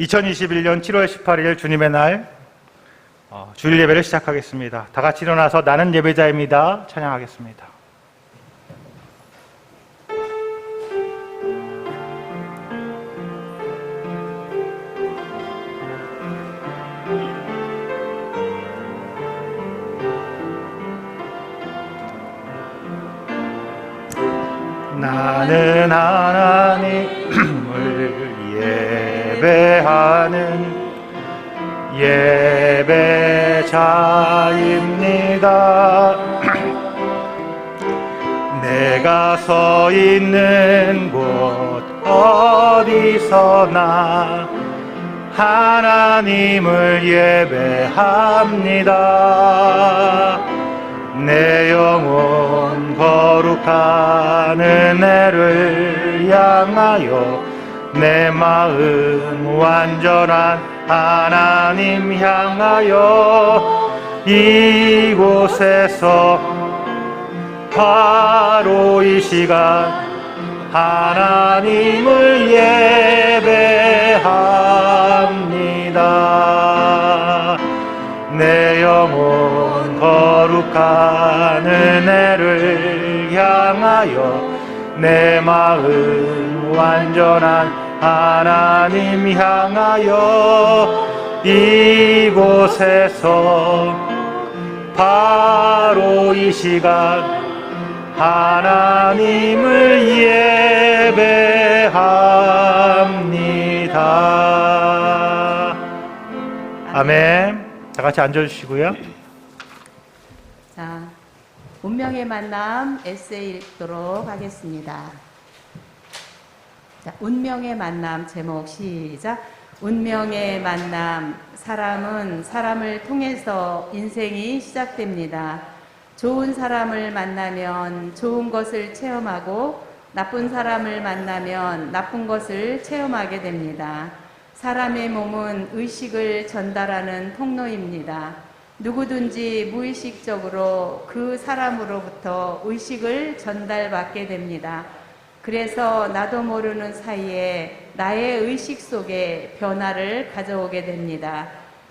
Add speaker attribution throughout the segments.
Speaker 1: 2021년 7월 18일 주님의 날 주일 예배를 시작하겠습니다. 다 같이 일어나서 나는 예배자입니다. 찬양하겠습니다. 나는 하나님을 예배하는 예배자입니다. 내가 서 있는 곳 어디서나 하나님을 예배합니다. 내 영혼 거룩한 은혜를 향하여 내 마음 완전한 하나님 향하여 이곳에서 바로 이 시간 하나님을 예배합니다. 내 영혼 거룩한 은혜를 향하여 내 마음 완전한 하나님 향하여 이곳에서 바로 이 시간 하나님을 예배합니다. 아멘. 다 같이 앉아주시고요.
Speaker 2: 자, 운명의 만남 에세이 읽도록 하겠습니다. 자, 운명의 만남 제목 시작. 운명의 만남. 사람은 사람을 통해서 인생이 시작됩니다. 좋은 사람을 만나면 좋은 것을 체험하고 나쁜 사람을 만나면 나쁜 것을 체험하게 됩니다. 사람의 몸은 의식을 전달하는 통로입니다. 누구든지 무의식적으로 그 사람으로부터 의식을 전달받게 됩니다. 그래서 나도 모르는 사이에 나의 의식 속에 변화를 가져오게 됩니다.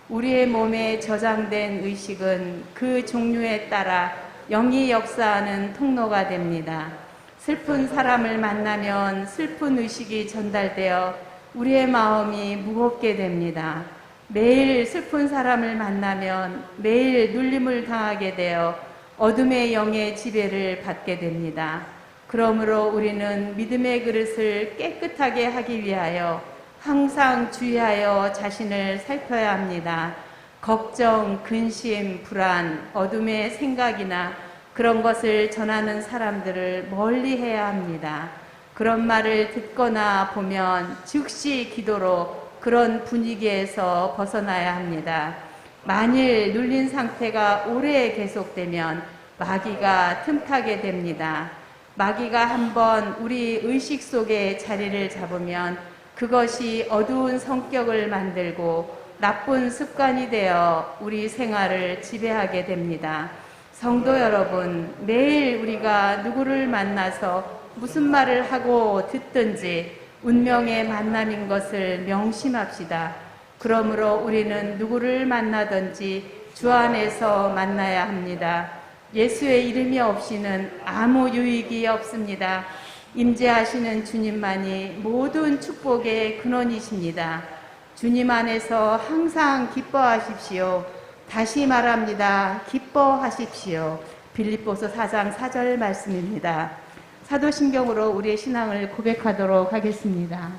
Speaker 2: 우리의 몸에 저장된 의식은 그 종류에 따라 영이 역사하는 통로가 됩니다. 슬픈 사람을 만나면 슬픈 의식이 전달되어 우리의 마음이 무겁게 됩니다. 매일 슬픈 사람을 만나면 매일 눌림을 당하게 되어 어둠의 영의 지배를 받게 됩니다. 그러므로 우리는 믿음의 그릇을 깨끗하게 하기 위하여 항상 주의하여 자신을 살펴야 합니다. 걱정, 근심, 불안, 어둠의 생각이나 그런 것을 전하는 사람들을 멀리 해야 합니다. 그런 말을 듣거나 보면 즉시 기도로 그런 분위기에서 벗어나야 합니다. 만일 눌린 상태가 오래 계속되면 마귀가 틈타게 됩니다. 마귀가 한번 우리 의식 속에 자리를 잡으면 그것이 어두운 성격을 만들고 나쁜 습관이 되어 우리 생활을 지배하게 됩니다. 성도 여러분, 매일 우리가 누구를 만나서 무슨 말을 하고 듣든지 운명의 만남인 것을 명심합시다. 그러므로 우리는 누구를 만나든지 주 안에서 만나야 합니다. 예수의 이름이 없이는 아무 유익이 없습니다. 임재하시는 주님만이 모든 축복의 근원이십니다. 주님 안에서 항상 기뻐하십시오. 다시 말합니다. 기뻐하십시오. 빌립보서 4장 4절 말씀입니다. 사도신경으로 우리의 신앙을 고백하도록 하겠습니다.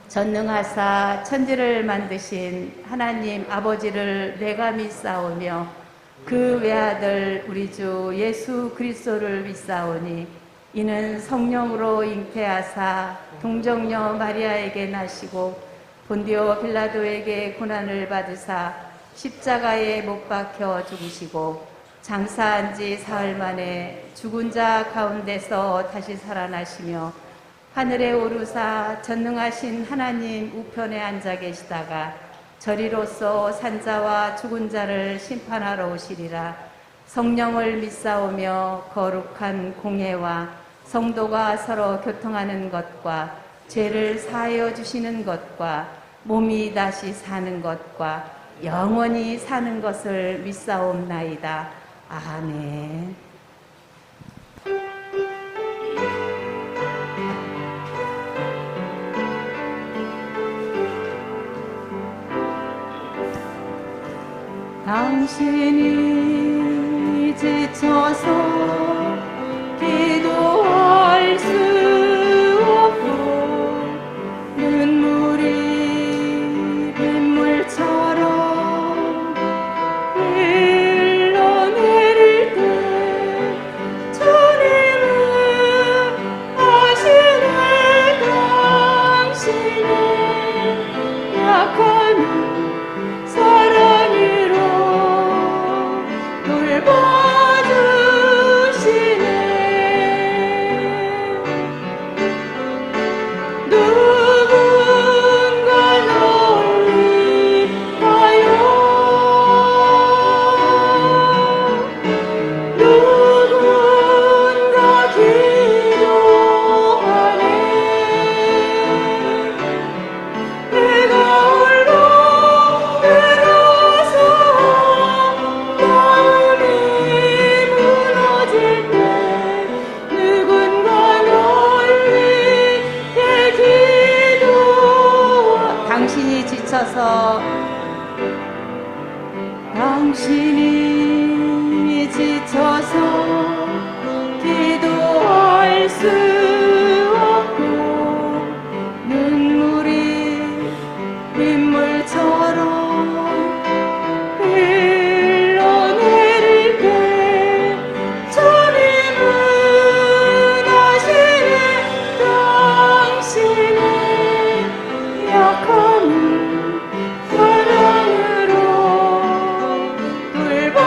Speaker 2: 전능하사 천지를 만드신 하나님 아버지를 내가 믿사오며 그 외아들 우리 주 예수 그리스도를 믿사오니 이는 성령으로 잉태하사 동정녀 마리아에게 나시고 본디오 빌라도에게 고난을 받으사 십자가에 못 박혀 죽으시고 장사한 지 사흘 만에 죽은 자 가운데서 다시 살아나시며 하늘에 오르사 전능하신 하나님 우편에 앉아 계시다가 저리로서 산자와 죽은 자를 심판하러 오시리라. 성령을 믿사오며 거룩한 공예와 성도가 서로 교통하는 것과 죄를 사하여 주시는 것과 몸이 다시 사는 것과 영원히 사는 것을 믿사옵나이다. 아멘. 당신이 지쳐서 기도할 수 없고 눈물이 빗물처럼 흘러내릴 때 주님은 아시네. 당신의 약한 사랑으로 돌봐주시네. 누군가 널 위하여 누군가 기도하네. 내가 홀로 들어서 마음이 무너질 때 누군가 널 위해 기도. 당신이 지쳐서 기도할 수 없고 눈물이 빗물처럼 흘러내릴 때 주님은 아시네. 당신의 약한 사랑으로 돌봐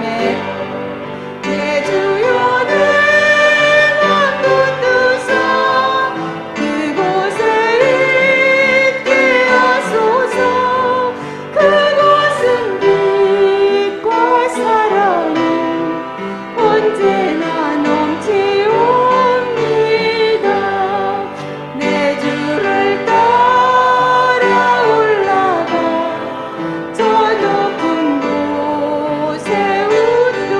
Speaker 2: 내 주여 내 맘 붙드사 그곳에 있게 하소서. 그곳은 빛과 사랑이 언제나 넘치옵니다. 내 주를 따라 올라가 저 높은 곳에 웃도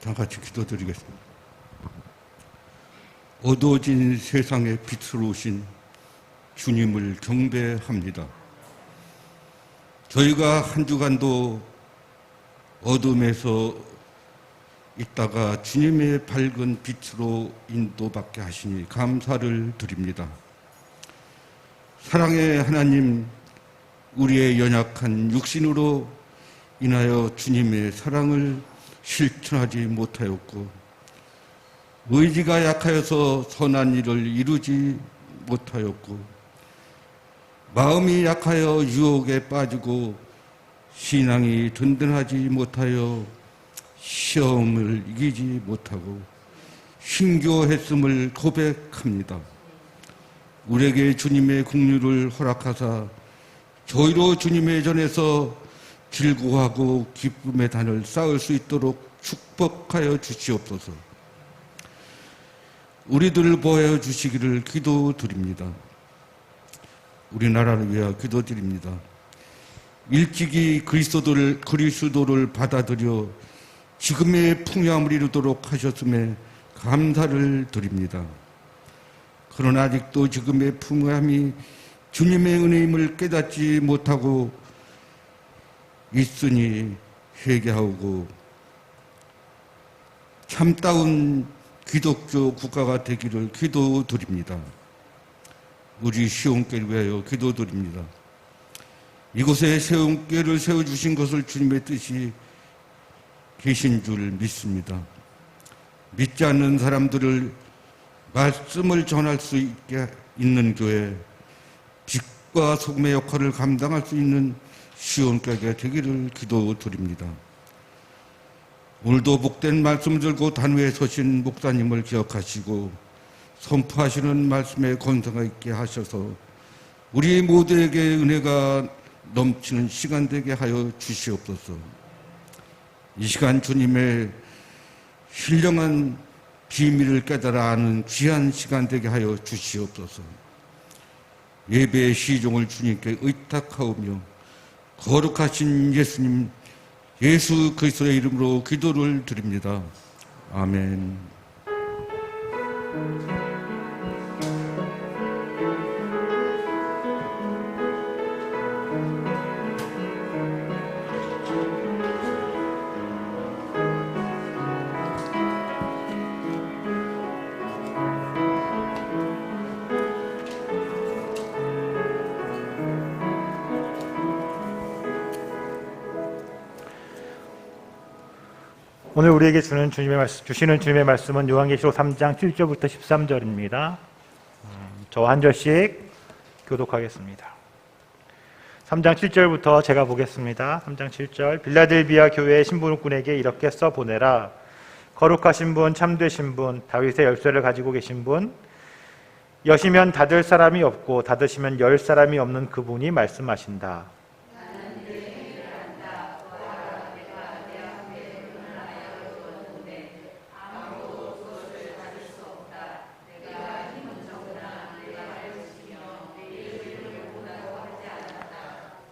Speaker 3: 다 같이 기도드리겠습니다. 어두워진 세상의 빛으로 오신 주님을 경배합니다. 저희가 한 주간도 어둠에서 있다가 주님의 밝은 빛으로 인도받게 하시니 감사를 드립니다. 사랑의 하나님, 우리의 연약한 육신으로 인하여 주님의 사랑을 실천하지 못하였고, 의지가 약하여서 선한 일을 이루지 못하였고, 마음이 약하여 유혹에 빠지고 신앙이 든든하지 못하여 시험을 이기지 못하고 힘겨워했음을 고백합니다. 우리에게 주님의 긍휼을 허락하사 저희로 주님의 전에서 즐거워하고 기쁨의 단을 쌓을 수 있도록 축복하여 주시옵소서. 우리들을 보호해 주시기를 기도드립니다. 우리나라를 위하여 기도드립니다. 일찍이 그리스도를 받아들여 지금의 풍요함을 이루도록 하셨음에 감사를 드립니다. 그러나 아직도 지금의 풍요함이 주님의 은혜임을 깨닫지 못하고 있으니 회개하고 참다운 기독교 국가가 되기를 기도드립니다. 우리 시온교회를 위하여 기도드립니다. 이곳에 시온교회를 세워주신 것을 주님의 뜻이 계신 줄 믿습니다. 믿지 않는 사람들을 말씀을 전할 수 있게 있는 교회, 빛과 소금의 역할을 감당할 수 있는 시온교회가 되기를 기도드립니다. 오늘도 복된 말씀을 들고 단위에 서신 목사님을 기억하시고 선포하시는 말씀에 권세가 있게 하셔서 우리 모두에게 은혜가 넘치는 시간 되게 하여 주시옵소서. 이 시간 주님의 신령한 비밀을 깨달아 아는 귀한 시간 되게 하여 주시옵소서. 예배의 시종을 주님께 의탁하오며 거룩하신 예수님, 예수 그리스도의 이름으로 기도를 드립니다. 아멘.
Speaker 1: 오늘 우리에게 주시는 주님의 말씀은 요한계시록 3장 7절부터 13절입니다. 저와 한 절씩 교독하겠습니다. 3장 7절부터 제가 보겠습니다. 3장 7절. 빌라델비아 교회의 신부꾼에게 이렇게 써보내라. 거룩하신 분, 참되신 분, 다윗의 열쇠를 가지고 계신 분, 여시면 닫을 사람이 없고 닫으시면 열 사람이 없는 그분이 말씀하신다.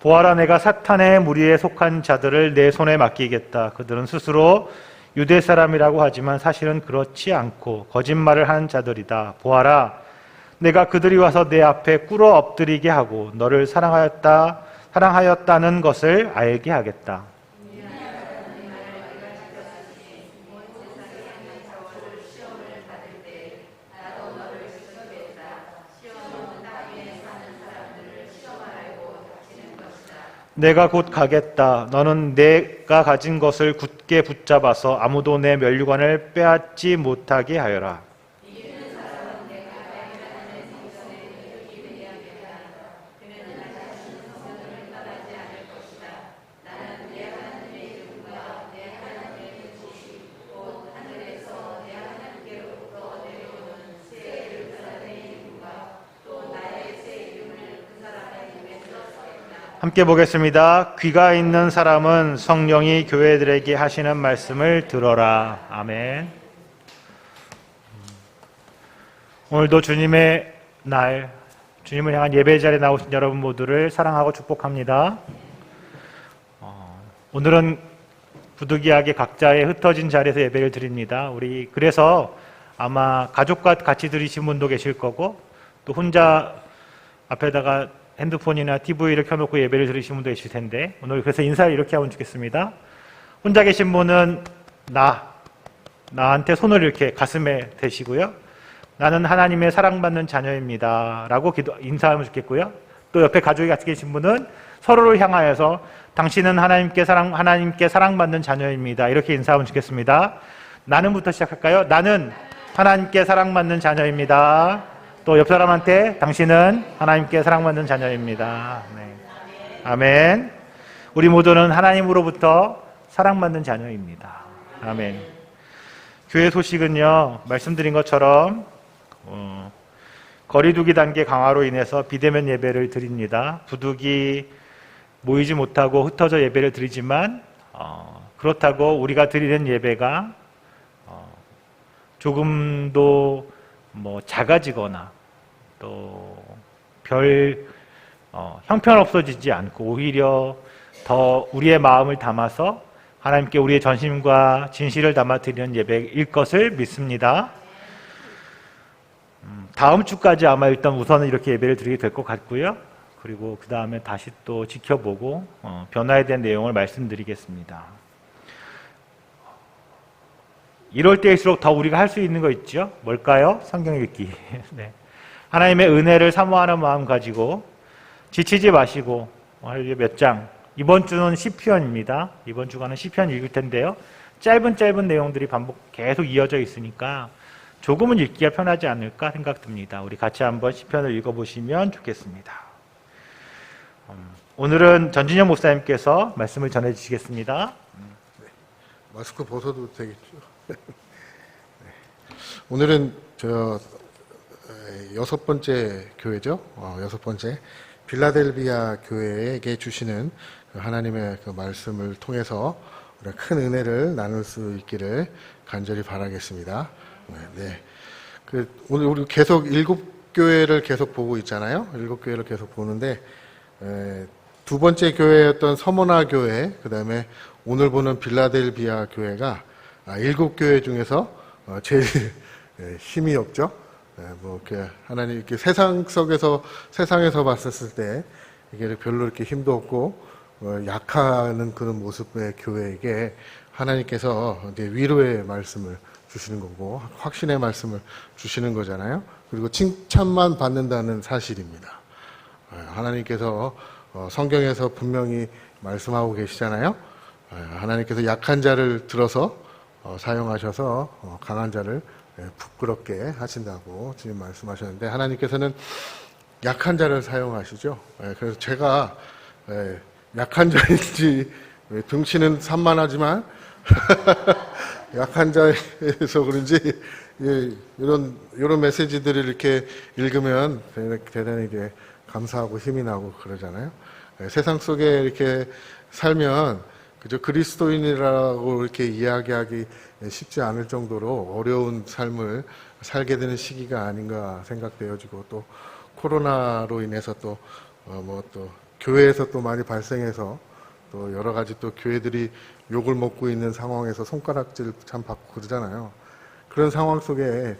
Speaker 1: 보아라, 내가 사탄의 무리에 속한 자들을 내 손에 맡기겠다. 그들은 스스로 유대 사람이라고 하지만 사실은 그렇지 않고 거짓말을 하는 자들이다. 보아라, 내가 그들이 와서 내 앞에 꿇어 엎드리게 하고 너를 사랑하였다는 것을 알게 하겠다. 내가 곧 가겠다. 너는 내가 가진 것을 굳게 붙잡아서 아무도 내 면류관을 빼앗지 못하게 하여라. 함께 보겠습니다. 귀가 있는 사람은 성령이 교회들에게 하시는 말씀을 들어라. 아멘. 오늘도 주님의 날, 주님을 향한 예배 자리에 나오신 여러분 모두를 사랑하고 축복합니다. 오늘은 부득이하게 각자의 흩어진 자리에서 예배를 드립니다. 우리 그래서 아마 가족과 같이 드리신 분도 계실 거고 또 혼자 앞에다가 핸드폰이나 TV를 켜놓고 예배를 드리신 분도 계실 텐데 오늘 그래서 인사를 이렇게 하면 좋겠습니다. 혼자 계신 분은 나한테 손을 이렇게 가슴에 대시고요. 나는 하나님의 사랑받는 자녀입니다. 라고 인사하면 좋겠고요. 또 옆에 가족이 같이 계신 분은 서로를 향하여서 당신은 하나님께 사랑받는 자녀입니다. 이렇게 인사하면 좋겠습니다. 나는부터 시작할까요? 나는 하나님께 사랑받는 자녀입니다. 또 옆 사람한테 당신은 하나님께 사랑받는 자녀입니다. 네. 아멘. 우리 모두는 하나님으로부터 사랑받는 자녀입니다. 아멘. 교회 소식은요, 말씀드린 것처럼 거리두기 단계 강화로 인해서 비대면 예배를 드립니다. 부득이 모이지 못하고 흩어져 예배를 드리지만 그렇다고 우리가 드리는 예배가 조금도 작아지거나 또 별 형편없어지지 않고 오히려 더 우리의 마음을 담아서 하나님께 우리의 전심과 진실을 담아 드리는 예배일 것을 믿습니다. 다음 주까지 아마 일단 우선은 이렇게 예배를 드리게 될 것 같고요. 그리고 그 다음에 다시 또 지켜보고 변화에 대한 내용을 말씀드리겠습니다. 이럴 때일수록 더 우리가 할 수 있는 거 있죠? 뭘까요? 성경 읽기. 네. 하나님의 은혜를 사모하는 마음 가지고 지치지 마시고 몇 장. 이번 주는 시편입니다. 이번 주간은 시편 읽을 텐데요. 짧은 내용들이 계속 이어져 있으니까 조금은 읽기가 편하지 않을까 생각됩니다. 우리 같이 한번 시편을 읽어보시면 좋겠습니다. 오늘은 전진영 목사님께서 말씀을 전해주시겠습니다.
Speaker 4: 마스크 벗어도 되겠죠? 네. 오늘은 여섯 번째 교회죠. 여섯 번째 빌라델비아 교회에게 주시는 그 하나님의 그 말씀을 통해서 우리가 큰 은혜를 나눌 수 있기를 간절히 바라겠습니다. 네. 오늘 우리 계속 7교회를 계속 보고 있잖아요. 7교회를 계속 보는데 두 번째 교회였던 서머나 교회, 그 다음에 오늘 보는 빌라델비아 교회가 7교회 중에서 제일 힘이 없죠. 하나님 이렇게 세상에서 봤었을 때 이게 별로 이렇게 힘도 없고 약하는 그런 모습의 교회에게 하나님께서 이제 위로의 말씀을 주시는 거고 확신의 말씀을 주시는 거잖아요. 그리고 칭찬만 받는다는 사실입니다. 하나님께서 성경에서 분명히 말씀하고 계시잖아요. 하나님께서 약한 자를 들어서 사용하셔서 강한 자를 부끄럽게 하신다고 주님 말씀하셨는데 하나님께서는 약한 자를 사용하시죠. 그래서 제가 약한 자인지 등치는 산만하지만 약한 자에서 그런지 이런 메시지들을 이렇게 읽으면 대단히 이게 감사하고 힘이 나고 그러잖아요. 세상 속에 이렇게 살면 그저 그리스도인이라고 이렇게 이야기하기 쉽지 않을 정도로 어려운 삶을 살게 되는 시기가 아닌가 생각되어지고 또 코로나로 인해서 또 교회에서 또 많이 발생해서 또 여러 가지 또 교회들이 욕을 먹고 있는 상황에서 손가락질 참 받고 그러잖아요. 그런 상황 속에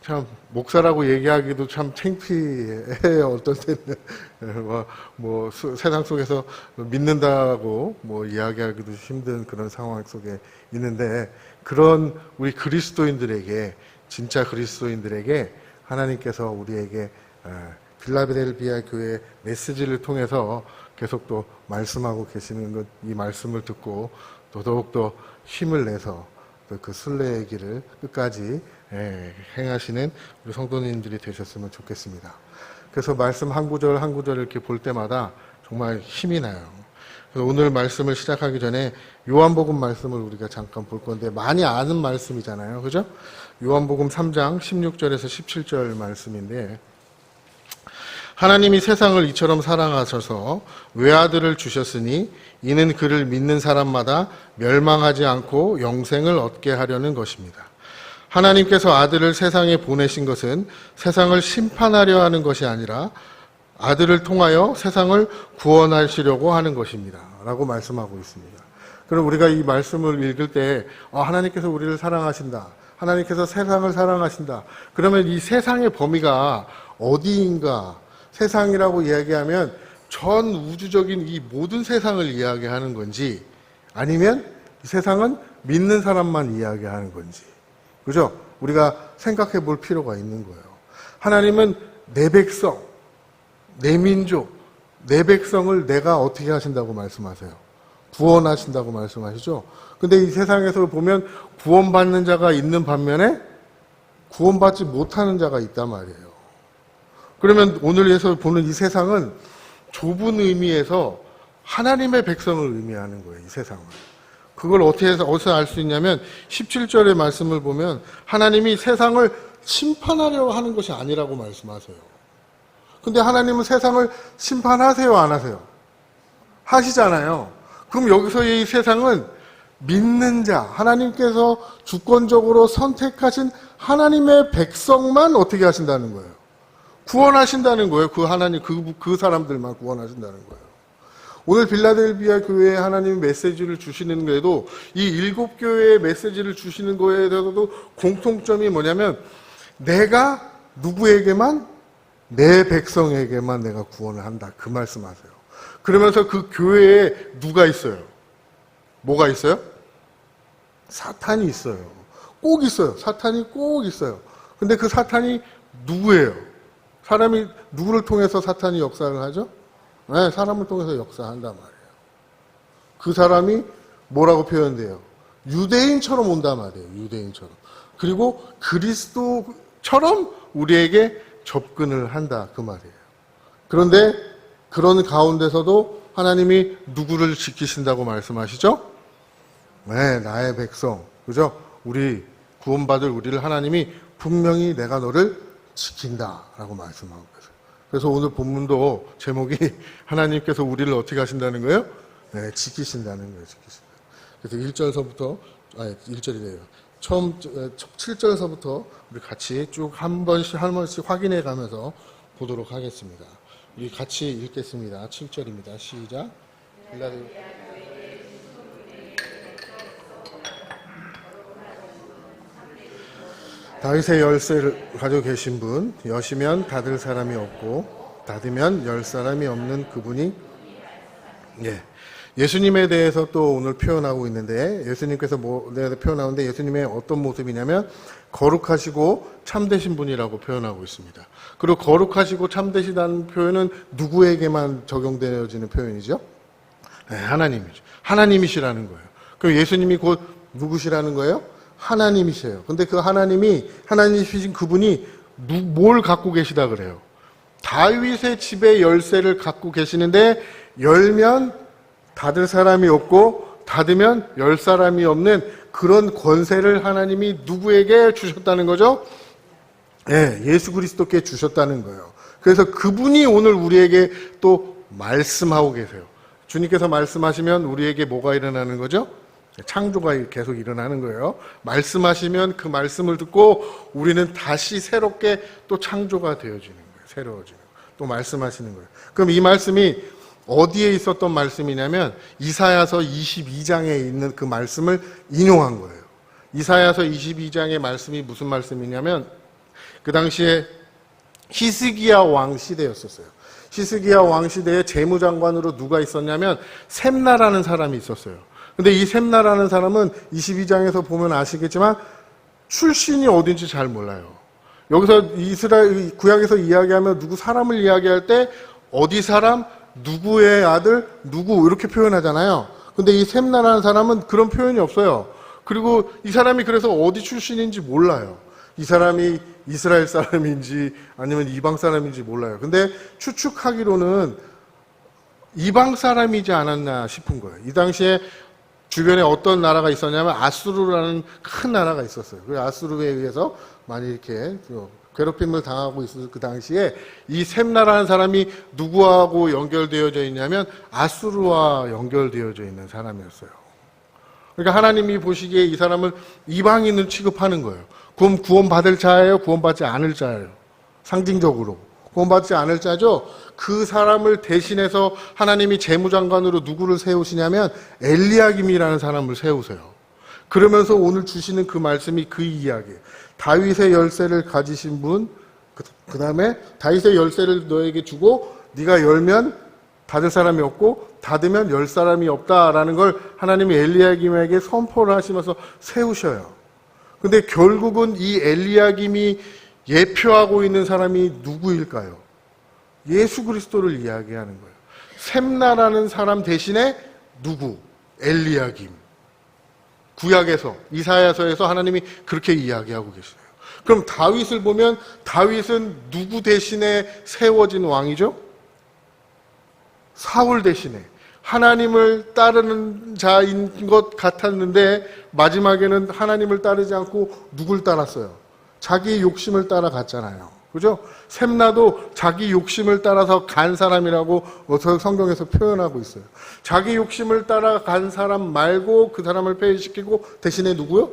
Speaker 4: 참 목사라고 얘기하기도 참 창피해요. 어떤 때는 세상 속에서 믿는다고 이야기하기도 힘든 그런 상황 속에 있는데 그런 우리 그리스도인들에게 진짜 그리스도인들에게 하나님께서 우리에게 빌라델비아 교회 메시지를 통해서 계속 또 말씀하고 계시는 것, 이 말씀을 듣고 또 더욱더 힘을 내서 그 순례의 길을 끝까지 행하시는 우리 성도님들이 되셨으면 좋겠습니다. 그래서 말씀 한 구절 한 구절 이렇게 볼 때마다 정말 힘이 나요. 그래서 오늘 말씀을 시작하기 전에 요한복음 말씀을 우리가 잠깐 볼 건데 많이 아는 말씀이잖아요. 그죠? 요한복음 3장 16절에서 17절 말씀인데 하나님이 세상을 이처럼 사랑하셔서 외아들을 주셨으니 이는 그를 믿는 사람마다 멸망하지 않고 영생을 얻게 하려는 것입니다. 하나님께서 아들을 세상에 보내신 것은 세상을 심판하려 하는 것이 아니라 아들을 통하여 세상을 구원하시려고 하는 것입니다. 라고 말씀하고 있습니다. 그럼 우리가 이 말씀을 읽을 때 하나님께서 우리를 사랑하신다. 하나님께서 세상을 사랑하신다. 그러면 이 세상의 범위가 어디인가? 세상이라고 이야기하면 전 우주적인 이 모든 세상을 이야기하는 건지, 아니면 이 세상은 믿는 사람만 이야기하는 건지, 그죠? 우리가 생각해 볼 필요가 있는 거예요. 하나님은 내 백성, 내 민족, 내 백성을 내가 어떻게 하신다고 말씀하세요? 구원하신다고 말씀하시죠? 근데 이 세상에서 보면 구원받는 자가 있는 반면에 구원받지 못하는 자가 있단 말이에요. 그러면 오늘에서 보는 이 세상은 좁은 의미에서 하나님의 백성을 의미하는 거예요, 이 세상은. 그걸 어디서 알 수 있냐면 17절의 말씀을 보면 하나님이 세상을 심판하려고 하는 것이 아니라고 말씀하세요. 근데 하나님은 세상을 심판하세요, 안 하세요? 하시잖아요. 그럼 여기서 이 세상은 믿는 자, 하나님께서 주권적으로 선택하신 하나님의 백성만 어떻게 하신다는 거예요? 구원하신다는 거예요. 그 하나님, 그 사람들만 구원하신다는 거예요. 오늘 빌라델비아 교회에 하나님이 메시지를 주시는 거에도 이 7교회의 메시지를 주시는 거에 대해서도 공통점이 뭐냐면 내가 누구에게만? 내 백성에게만 내가 구원을 한다. 그 말씀하세요. 그러면서 그 교회에 누가 있어요? 뭐가 있어요? 사탄이 있어요. 꼭 있어요. 사탄이 꼭 있어요. 근데 그 사탄이 누구예요? 사람이 누구를 통해서 사탄이 역사를 하죠? 네, 사람을 통해서 역사한단 말이에요. 그 사람이 뭐라고 표현돼요? 유대인처럼 온단 말이에요. 유대인처럼. 그리고 그리스도처럼 우리에게 접근을 한다. 그 말이에요. 그런데 그런 가운데서도 하나님이 누구를 지키신다고 말씀하시죠? 네, 나의 백성. 그죠? 우리 구원받을 우리를 하나님이 분명히 내가 너를 지킨다. 라고 말씀하고 계세요. 그래서 오늘 본문도 제목이 하나님께서 우리를 어떻게 하신다는 거예요? 네, 지키신다는 거예요. 지키신다. 그래서 1절서부터, 1절이래요. 처음 7절서부터 우리 같이 쭉 한 번씩 확인해 가면서 보도록 하겠습니다. 우리 같이 읽겠습니다. 7절입니다. 시작. 다윗의 열쇠를 가지고 계신 분, 여시면 닫을 사람이 없고 닫으면 열 사람이 없는 그분이, 예수님에 대해서 또 오늘 표현하고 있는데, 예수님께서 표현하는데 예수님의 어떤 모습이냐면 거룩하시고 참되신 분이라고 표현하고 있습니다. 그리고 거룩하시고 참되시다는 표현은 누구에게만 적용되어지는 표현이죠? 네, 하나님이죠. 하나님이시라는 거예요. 그럼 예수님이 곧 누구시라는 거예요? 하나님이세요. 근데 그 하나님이신 그분이 뭘 갖고 계시다 그래요? 다윗의 집의 열쇠를 갖고 계시는데 열면 닫을 사람이 없고 닫으면 열 사람이 없는 그런 권세를 하나님이 누구에게 주셨다는 거죠? 네, 예수 그리스도께 주셨다는 거예요. 그래서 그분이 오늘 우리에게 또 말씀하고 계세요. 주님께서 말씀하시면 우리에게 뭐가 일어나는 거죠? 창조가 계속 일어나는 거예요. 말씀하시면 그 말씀을 듣고 우리는 다시 새롭게 또 창조가 되어지는 거예요. 새로워지는 거예요. 또 말씀하시는 거예요. 그럼 이 말씀이 어디에 있었던 말씀이냐면 이사야서 22장에 있는 그 말씀을 인용한 거예요. 이사야서 22장의 말씀이 무슨 말씀이냐면 그 당시에 히스기야 왕 시대였었어요. 히스기야 왕 시대에 재무장관으로 누가 있었냐면 셈나라는 사람이 있었어요. 근데 이 셈나라는 사람은 22장에서 보면 아시겠지만 출신이 어딘지 잘 몰라요. 여기서 이스라엘 구약에서 이야기하면 누구 사람을 이야기할 때 어디 사람, 누구의 아들, 누구 이렇게 표현하잖아요. 근데 이 셈나라는 사람은 그런 표현이 없어요. 그리고 이 사람이 그래서 어디 출신인지 몰라요. 이 사람이 이스라엘 사람인지 아니면 이방 사람인지 몰라요. 근데 추측하기로는 이방 사람이지 않았나 싶은 거예요. 이 당시에 주변에 어떤 나라가 있었냐면 아수르라는 큰 나라가 있었어요. 그 아수르에 의해서 많이 이렇게 괴롭힘을 당하고 있을 그 당시에 이 셈나라는 사람이 누구하고 연결되어져 있냐면 아수르와 연결되어져 있는 사람이었어요. 그러니까 하나님이 보시기에 이 사람을 이방인을 취급하는 거예요. 그럼 구원받을 자예요? 구원받지 않을 자예요? 상징적으로 구원받지 않을 자죠. 그 사람을 대신해서 하나님이 재무장관으로 누구를 세우시냐면 엘리야김이라는 사람을 세우세요. 그러면서 오늘 주시는 그 말씀이 그 이야기예요. 다윗의 열쇠를 가지신 분, 그 다음에 다윗의 열쇠를 너에게 주고 네가 열면 닫을 사람이 없고 닫으면 열 사람이 없다라는 걸 하나님이 엘리야김에게 선포를 하시면서 세우셔요. 근데 결국은 이 엘리야김이 예표하고 있는 사람이 누구일까요? 예수 그리스도를 이야기하는 거예요. 셈나라는 사람 대신에 누구? 엘리야김. 구약에서, 이사야서에서 하나님이 그렇게 이야기하고 계세요. 그럼 다윗을 보면 다윗은 누구 대신에 세워진 왕이죠? 사울 대신에. 하나님을 따르는 자인 것 같았는데 마지막에는 하나님을 따르지 않고 누굴 따랐어요? 자기 욕심을 따라갔잖아요. 그죠? 셈나도 자기 욕심을 따라서 간 사람이라고 성경에서 표현하고 있어요. 자기 욕심을 따라간 사람 말고 그 사람을 폐위시키고 대신에 누구요?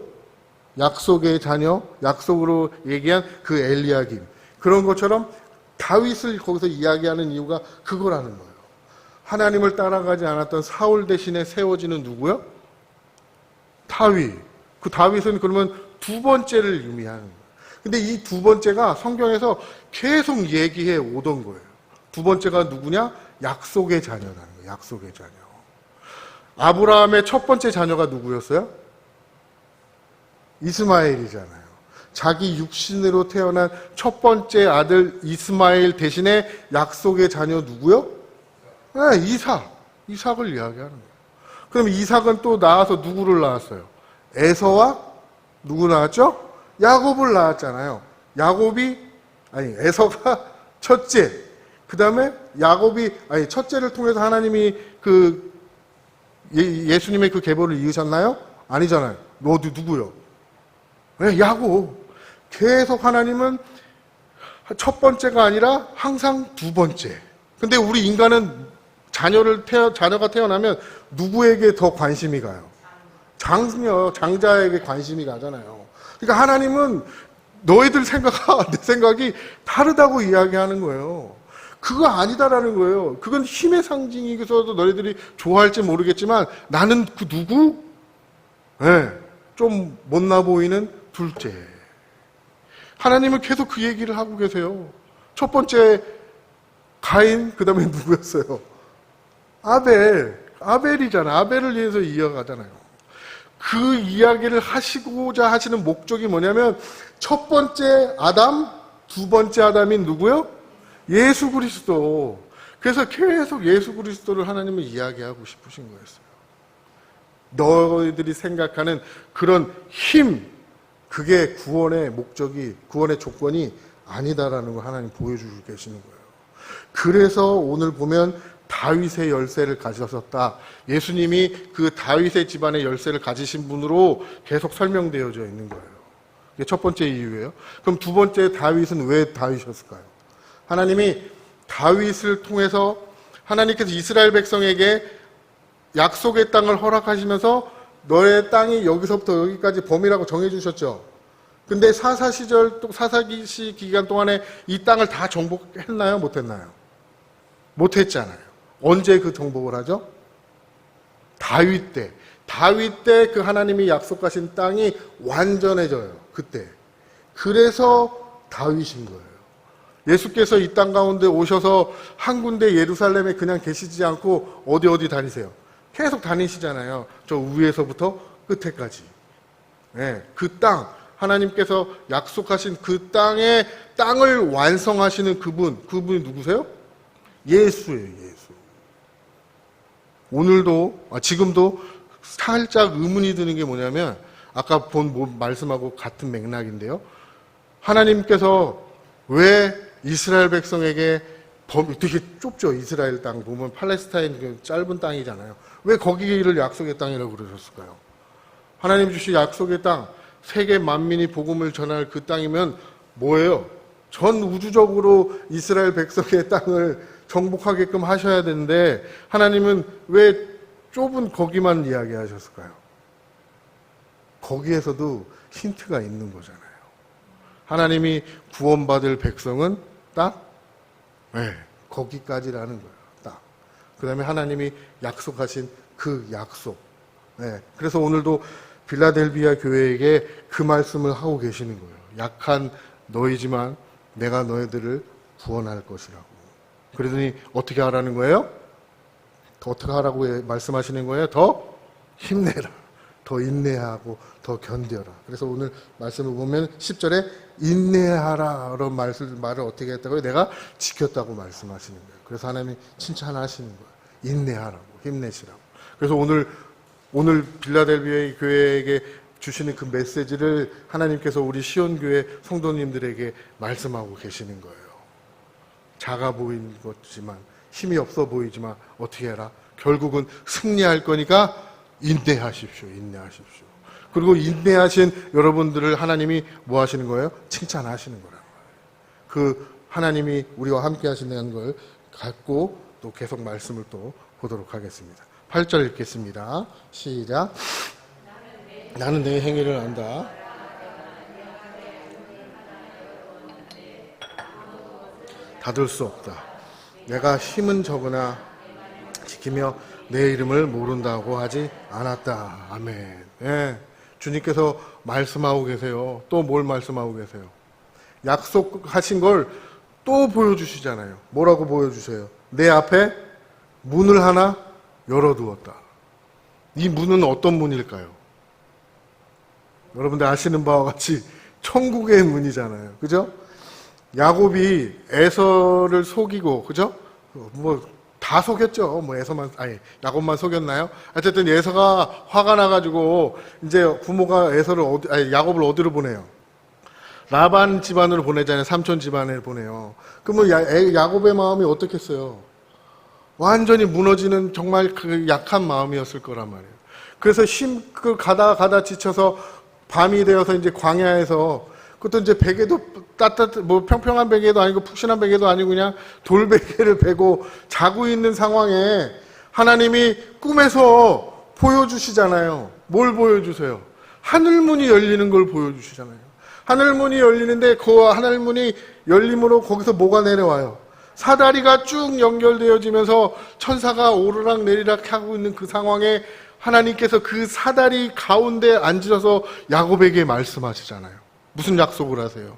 Speaker 4: 약속의 자녀, 약속으로 얘기한 그 엘리야김. 그런 것처럼 다윗을 거기서 이야기하는 이유가 그거라는 거예요. 하나님을 따라가지 않았던 사울 대신에 세워지는 누구요? 다윗. 그 다윗은 그러면 두 번째를 의미하는 거예요. 근데 이 두 번째가 성경에서 계속 얘기해 오던 거예요. 두 번째가 누구냐? 약속의 자녀라는 거예요. 약속의 자녀. 아브라함의 첫 번째 자녀가 누구였어요? 이스마엘이잖아요. 자기 육신으로 태어난 첫 번째 아들 이스마엘 대신에 약속의 자녀 누구요? 네, 이삭을 이야기하는 거예요. 그럼 이삭은 또 낳아서 누구를 낳았어요? 에서와 누구 낳았죠? 야곱을 낳았잖아요. 에서가 첫째. 그 다음에 첫째를 통해서 하나님이 예수님의 그 계보를 이으셨나요? 아니잖아요. 너도 누구요? 네, 야곱. 계속 하나님은 첫 번째가 아니라 항상 두 번째. 근데 우리 인간은 자녀가 태어나면 누구에게 더 관심이 가요? 장자에게 관심이 가잖아요. 그러니까 하나님은 너희들 생각과 내 생각이 다르다고 이야기하는 거예요. 그거 아니다라는 거예요. 그건 힘의 상징이기서도 너희들이 좋아할지 모르겠지만 나는 그 누구? 네, 좀 못나 보이는 둘째. 하나님은 계속 그 얘기를 하고 계세요. 첫 번째 가인, 그 다음에 누구였어요? 아벨이잖아. 아벨을 위해서 이어가잖아요. 그 이야기를 하시고자 하시는 목적이 뭐냐면 첫 번째 아담, 두 번째 아담인 누구요? 예수 그리스도. 그래서 계속 예수 그리스도를 하나님은 이야기하고 싶으신 거였어요. 너희들이 생각하는 그런 힘, 그게 구원의 목적이, 구원의 조건이 아니다라는 걸 하나님 보여주고 계시는 거예요. 그래서 오늘 보면 다윗의 열쇠를 가지셨다. 예수님이 그 다윗의 집안의 열쇠를 가지신 분으로 계속 설명되어져 있는 거예요. 이게 첫 번째 이유예요. 그럼 두 번째 다윗은 왜 다윗이었을까요? 하나님이 다윗을 통해서 하나님께서 이스라엘 백성에게 약속의 땅을 허락하시면서 너의 땅이 여기서부터 여기까지 범위라고 정해주셨죠. 근데 사사기 기간 동안에 이 땅을 다 정복했나요? 못했나요? 못했잖아요. 언제 그 정복을 하죠? 다윗 때 그 하나님이 약속하신 땅이 완전해져요. 그때. 그래서 다윗인 거예요. 예수께서 이 땅 가운데 오셔서 한 군데 예루살렘에 그냥 계시지 않고 어디 다니세요? 계속 다니시잖아요. 저 위에서부터 끝에까지. 네, 그 땅, 하나님께서 약속하신 그 땅을 완성하시는 그분이 누구세요? 예수예요, 예수. 지금도 살짝 의문이 드는 게 뭐냐면, 아까 본 말씀하고 같은 맥락인데요. 하나님께서 왜 이스라엘 백성에게 되게 좁죠, 이스라엘 땅 보면 팔레스타인 짧은 땅이잖아요. 왜 거기를 약속의 땅이라고 그러셨을까요? 하나님 주신 약속의 땅, 세계 만민이 복음을 전할 그 땅이면 뭐예요? 전 우주적으로 이스라엘 백성의 땅을 정복하게끔 하셔야 되는데 하나님은 왜 좁은 거기만 이야기하셨을까요? 거기에서도 힌트가 있는 거잖아요. 하나님이 구원받을 백성은 딱 네, 거기까지라는 거예요. 딱. 그 다음에 하나님이 약속하신 그 약속. 네, 그래서 오늘도 빌라델비아 교회에게 그 말씀을 하고 계시는 거예요. 약한 너희지만 내가 너희들을 구원할 것이라고. 그러더니 어떻게 하라는 거예요? 더 어떻게 하라고 말씀하시는 거예요? 더 힘내라. 더 인내하고 더 견뎌라. 그래서 오늘 말씀을 보면 10절에 인내하라 라는 말을 어떻게 했다고요? 내가 지켰다고 말씀하시는 거예요. 그래서 하나님이 칭찬하시는 거예요. 인내하라고, 힘내시라고. 그래서 오늘 빌라델비아 교회에게 주시는 그 메시지를 하나님께서 우리 시온교회 성도님들에게 말씀하고 계시는 거예요. 작아 보이는 것이지만, 힘이 없어 보이지만 어떻게 해라? 결국은 승리할 거니까 인내하십시오. 인내하십시오. 그리고 인내하신 여러분들을 하나님이 뭐 하시는 거예요? 칭찬하시는 거라는 거예요. 그 하나님이 우리와 함께 하신다는 걸 갖고 또 계속 말씀을 또 보도록 하겠습니다. 8절 읽겠습니다. 시작. 나는 내 행위를 안다. 닫을 수 없다. 내가 힘은 적으나 지키며 내 이름을 모른다고 하지 않았다. 아멘. 예, 주님께서 말씀하고 계세요. 또 뭘 말씀하고 계세요? 약속하신 걸 또 보여주시잖아요. 뭐라고 보여주세요? 내 앞에 문을 하나 열어두었다. 이 문은 어떤 문일까요? 여러분들 아시는 바와 같이 천국의 문이잖아요. 그죠? 야곱이 에서를 속이고, 그죠? 다 속였죠. 야곱만 속였나요? 어쨌든 에서가 화가 나가지고, 이제 부모가 야곱을 어디로 보내요? 라반 집안으로 보내잖아요. 삼촌 집안에 보내요. 그러면 야곱의 마음이 어떻겠어요? 완전히 무너지는 정말 그 약한 마음이었을 거란 말이에요. 그래서 가다 지쳐서 밤이 되어서 이제 광야에서, 그것도 이제 베개도 평평한 베개도 아니고 푹신한 베개도 아니고 그냥 돌베개를 베고 자고 있는 상황에 하나님이 꿈에서 보여주시잖아요. 뭘 보여주세요? 하늘문이 열리는 걸 보여주시잖아요. 하늘문이 열리는데 그 하늘문이 열림으로 거기서 뭐가 내려와요? 사다리가 쭉 연결되어지면서 천사가 오르락 내리락 하고 있는 그 상황에 하나님께서 그 사다리 가운데 앉으셔서 야곱에게 말씀하시잖아요. 무슨 약속을 하세요?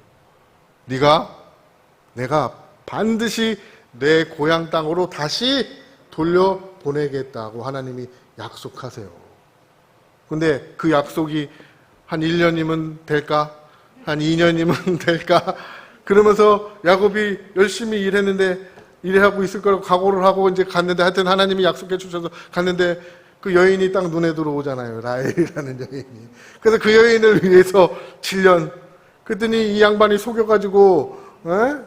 Speaker 4: 내가 반드시 내 고향 땅으로 다시 돌려보내겠다고 하나님이 약속하세요. 근데 그 약속이 한 1년이면 될까? 한 2년이면 될까? 그러면서 야곱이 열심히 일하고 있을 거라고 각오를 하고 이제 갔는데, 하여튼 하나님이 약속해 주셔서 갔는데 그 여인이 딱 눈에 들어오잖아요. 라헬이라는 여인이. 그래서 그 여인을 위해서 7년. 그랬더니 이 양반이 속여가지고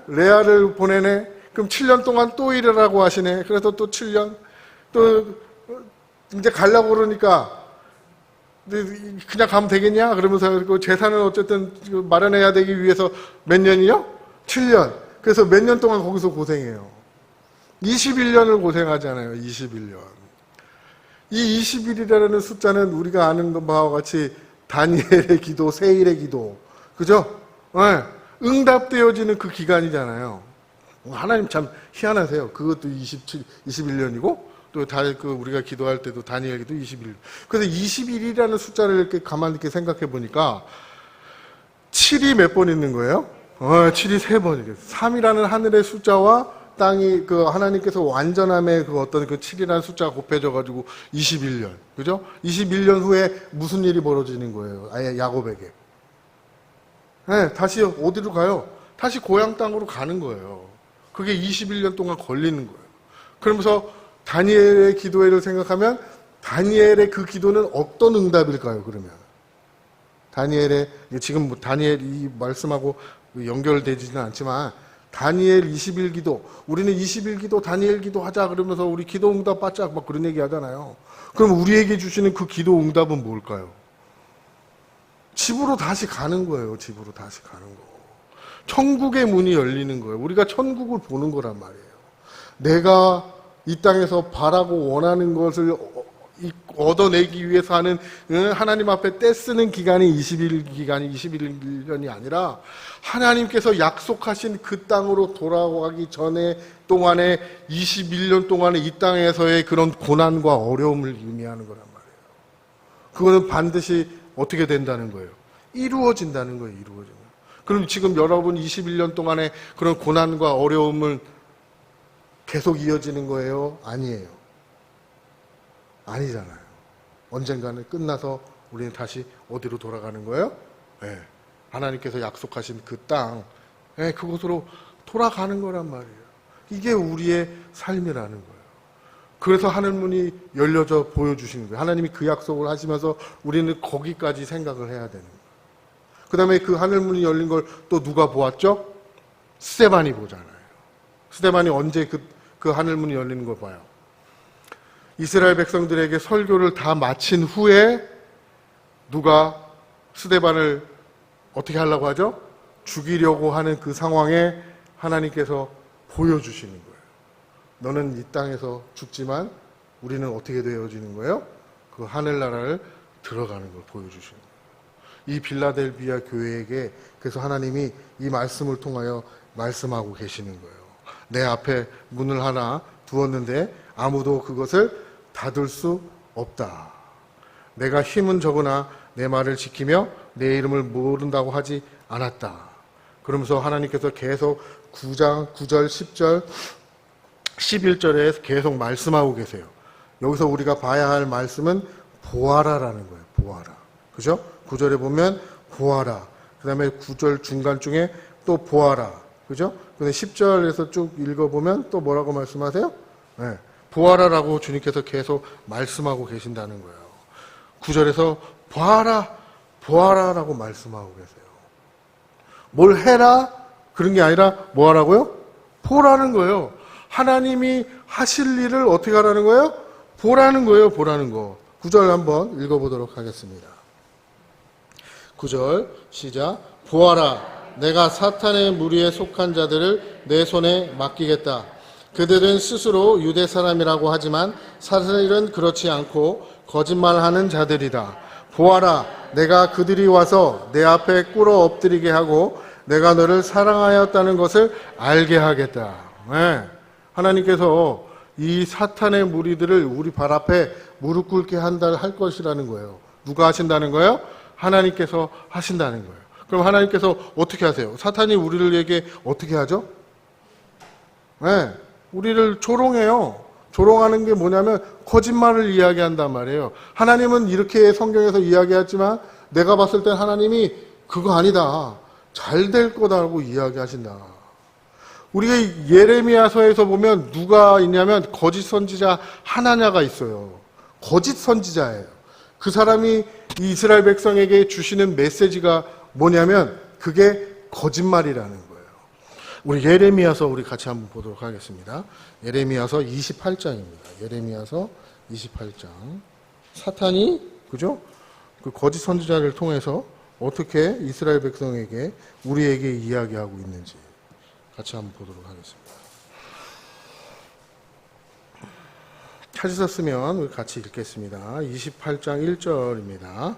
Speaker 4: 레아를 보내네. 그럼 7년 동안 또 일하라고 하시네. 그래서 또 7년. 또 이제 가려고 그러니까 그냥 가면 되겠냐? 그러면서 그 재산을 어쨌든 마련해야 되기 위해서 몇 년이요? 7년. 그래서 몇 년 동안 거기서 고생해요. 21년을 고생하잖아요. 21년. 이 21이라는 숫자는 우리가 아는 바와 같이 다니엘의 기도, 세일의 기도, 그죠? 네. 응답되어지는 그 기간이잖아요. 하나님 참 희한하세요. 그것도 21년이고, 또 우리가 기도할 때도 다니엘 기도 21년. 그래서 21이라는 숫자를 이렇게 가만히 이렇게 생각해 보니까 7이 몇 번 있는 거예요? 7이 3번이겠어요. 3이라는 하늘의 숫자와 땅이 하나님께서 완전함의 어떤 7이라는 숫자가 곱해져가지고 21년. 그죠? 21년 후에 무슨 일이 벌어지는 거예요? 아예 야곱에게. 네, 다시 어디로 가요? 다시 고향 땅으로 가는 거예요. 그게 21년 동안 걸리는 거예요. 그러면서 다니엘의 기도회를 생각하면 다니엘의 그 기도는 어떤 응답일까요, 그러면? 지금 다니엘 이 말씀하고 연결되지는 않지만 다니엘 21기도, 우리는 21기도, 다니엘 기도 하자 그러면서 우리 기도 응답 받자 막 그런 얘기 하잖아요. 그럼 우리에게 주시는 그 기도 응답은 뭘까요? 집으로 다시 가는 거예요. 집으로 다시 가는 거. 천국의 문이 열리는 거예요. 우리가 천국을 보는 거란 말이에요. 내가 이 땅에서 바라고 원하는 것을 얻어내기 위해서 하는 하나님 앞에 떼쓰는 기간이 21년이 아니라 하나님께서 약속하신 그 땅으로 돌아가기 전에 동안에 21년 동안에 이 땅에서의 그런 고난과 어려움을 의미하는 거란 말이에요. 그거는 반드시 어떻게 된다는 거예요? 이루어진다는 거예요. 이루어지는. 그럼 지금 여러분 21년 동안에 그런 고난과 어려움을 계속 이어지는 거예요? 아니에요. 아니잖아요. 언젠가는 끝나서 우리는 다시 어디로 돌아가는 거예요? 네. 하나님께서 약속하신 그 땅, 네, 그곳으로 돌아가는 거란 말이에요. 이게 우리의 삶이라는 거예요. 그래서 하늘문이 열려져 보여주시는 거예요. 하나님이 그 약속을 하시면서 우리는 거기까지 생각을 해야 되는 거예요. 그 다음에 그 하늘문이 열린 걸 또 누가 보았죠? 스데반이 보잖아요. 스데반이 언제 그 하늘문이 열리는 걸 봐요? 이스라엘 백성들에게 설교를 다 마친 후에 누가 스데반을 어떻게 하려고 하죠? 죽이려고 하는 그 상황에 하나님께서 보여주시는 거예요. 너는 이 땅에서 죽지만 우리는 어떻게 되어지는 거예요? 그 하늘나라를 들어가는 걸 보여주시는 거예요. 이 빌라델비아 교회에게 그래서 하나님이 이 말씀을 통하여 말씀하고 계시는 거예요. 내 앞에 문을 하나 두었는데 아무도 그것을 닫을 수 없다. 내가 힘은 적으나 내 말을 지키며 내 이름을 모른다고 하지 않았다. 그러면서 하나님께서 계속 9장 9절 10절 11절에 계속 말씀하고 계세요. 여기서 우리가 봐야 할 말씀은 보아라라는 거예요. 보아라. 그죠? 9절에 보면 보아라. 그 다음에 9절 중간 중에 또 보아라. 그죠? 근데 10절에서 쭉 읽어보면 또 뭐라고 말씀하세요? 네. 보아라라고 주님께서 계속 말씀하고 계신다는 거예요. 9절에서 보아라, 보아라라고 말씀하고 계세요. 뭘 해라? 그런 게 아니라 뭐 하라고요? 보라는 거예요. 하나님이 하실 일을 어떻게 하라는 거예요? 보라는 거예요. 보라는 거. 9절 한번 읽어보도록 하겠습니다. 9절 시작. 보아라, 내가 사탄의 무리에 속한 자들을 내 손에 맡기겠다. 그들은 스스로 유대 사람이라고 하지만 사실은 그렇지 않고 거짓말하는 자들이다. 보아라, 내가 그들이 와서 내 앞에 꿇어 엎드리게 하고 내가 너를 사랑하였다는 것을 알게 하겠다. 네. 하나님께서 이 사탄의 무리들을 우리 발 앞에 무릎 꿇게 할 것이라는 거예요. 누가 하신다는 거예요? 하나님께서 하신다는 거예요. 그럼 하나님께서 어떻게 하세요? 사탄이 우리에게 어떻게 하죠? 네. 우리를 조롱해요. 조롱하는 게 뭐냐면 거짓말을 이야기한단 말이에요. 하나님은 이렇게 성경에서 이야기하지만 내가 봤을 때 하나님이 그거 아니다. 잘 될 거다라고 이야기하신다. 우리가 예레미야서에서 보면 누가 있냐면 거짓 선지자 하나냐가 있어요. 거짓 선지자예요. 그 사람이 이스라엘 백성에게 주시는 메시지가 뭐냐면 그게 거짓말이라는 거예요. 우리 예레미야서 우리 같이 한번 보도록 하겠습니다. 예레미야서 28장입니다. 예레미야서 28장. 사탄이 그죠? 그 거짓 선지자를 통해서 어떻게 이스라엘 백성에게 우리에게 이야기하고 있는지 같이 한번 보도록 하겠습니다. 찾으셨으면 우리 같이 읽겠습니다. 28장 1절입니다.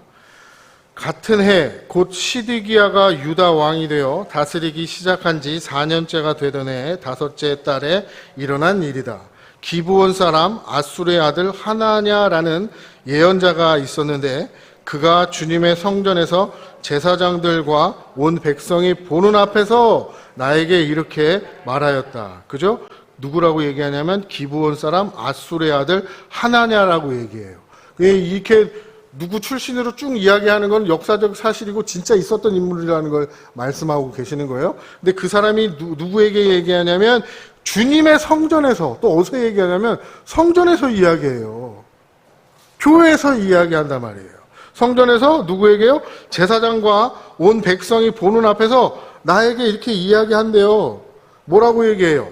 Speaker 4: 같은 해 곧 시드기야가 유다 왕이 되어 다스리기 시작한 지 4년째가 되던 해 다섯째 달에 일어난 일이다. 기브온 사람 아술의 아들 하나냐라는 예언자가 있었는데 그가 주님의 성전에서 제사장들과 온 백성이 보는 앞에서 나에게 이렇게 말하였다. 그죠? 누구라고 얘기하냐면 기브온 사람 아술의 아들 하나냐라고 얘기해요. 이렇게 누구 출신으로 쭉 이야기하는 건 역사적 사실이고 진짜 있었던 인물이라는 걸 말씀하고 계시는 거예요. 근데 그 사람이 누구에게 얘기하냐면 주님의 성전에서, 또 어디서 얘기하냐면 성전에서 이야기해요. 교회에서 이야기한단 말이에요. 성전에서 누구에게요? 제사장과 온 백성이 보는 앞에서 나에게 이렇게 이야기한대요. 뭐라고 얘기해요?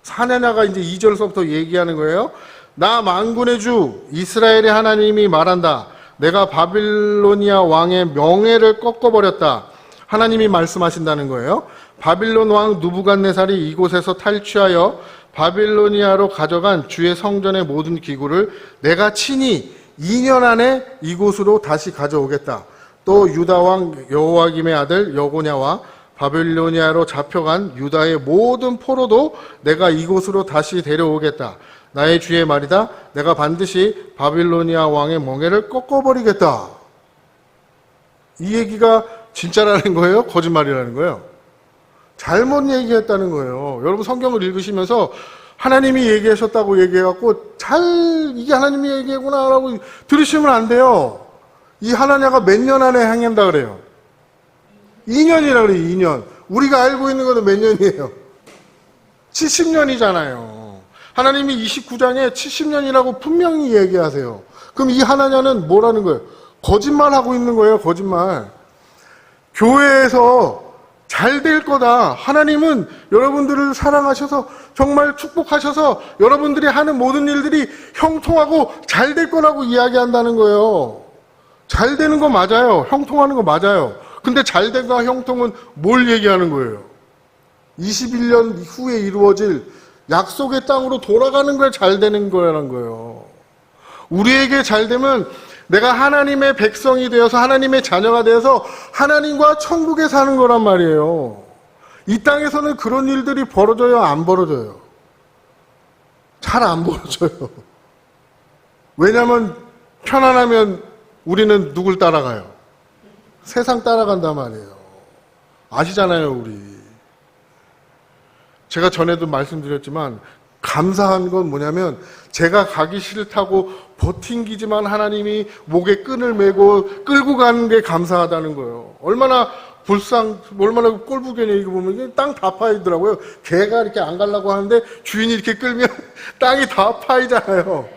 Speaker 4: 하나냐가 이제 2절서부터 얘기하는 거예요. 나 만군의 주 이스라엘의 하나님이 말한다. 내가 바빌로니아 왕의 명예를 꺾어버렸다. 하나님이 말씀하신다는 거예요. 바빌론 왕 누부갓네살이 이곳에서 탈취하여 바빌로니아로 가져간 주의 성전의 모든 기구를 내가 친히 2년 안에 이곳으로 다시 가져오겠다. 또 유다 왕 여호와김의 아들 여고냐와 바빌로니아로 잡혀간 유다의 모든 포로도 내가 이곳으로 다시 데려오겠다. 나의 주의 말이다. 내가 반드시 바빌로니아 왕의 멍에를 꺾어버리겠다. 이 얘기가 진짜라는 거예요? 거짓말이라는 거예요? 잘못 얘기했다는 거예요. 여러분 성경을 읽으시면서 하나님이 얘기하셨다고 얘기해갖고 이게 하나님이 얘기구나 라고 들으시면 안 돼요. 이 하나냐가 몇 년 안에 행한다 그래요? 2년이라 그래요. 2년. 우리가 알고 있는 것은 몇 년이에요? 70년이잖아요. 하나님이 29장에 70년이라고 분명히 얘기하세요. 그럼 이 하나냐는 뭐라는 거예요? 거짓말하고 있는 거예요. 거짓말. 교회에서 잘 될 거다. 하나님은 여러분들을 사랑하셔서 정말 축복하셔서 여러분들이 하는 모든 일들이 형통하고 잘 될 거라고 이야기한다는 거예요. 잘 되는 거 맞아요. 형통하는 거 맞아요. 근데 잘된과 형통은 뭘 얘기하는 거예요? 21년 후에 이루어질 약속의 땅으로 돌아가는 걸 잘 되는 거라는 거예요. 우리에게 잘 되면 내가 하나님의 백성이 되어서 하나님의 자녀가 되어서 하나님과 천국에 사는 거란 말이에요. 이 땅에서는 그런 일들이 벌어져요? 안 벌어져요? 잘 안 벌어져요. 왜냐하면 편안하면 우리는 누굴 따라가요? 세상 따라간단 말이에요. 아시잖아요, 우리. 제가 전에도 말씀드렸지만 감사한 건 뭐냐면 제가 가기 싫다고 버팅기지만 하나님이 목에 끈을 메고 끌고 가는 게 감사하다는 거예요. 얼마나 꼴불견이 이거 보면 땅 다 파이더라고요. 개가 이렇게 안 가려고 하는데 주인이 이렇게 끌면 땅이 다 파이잖아요.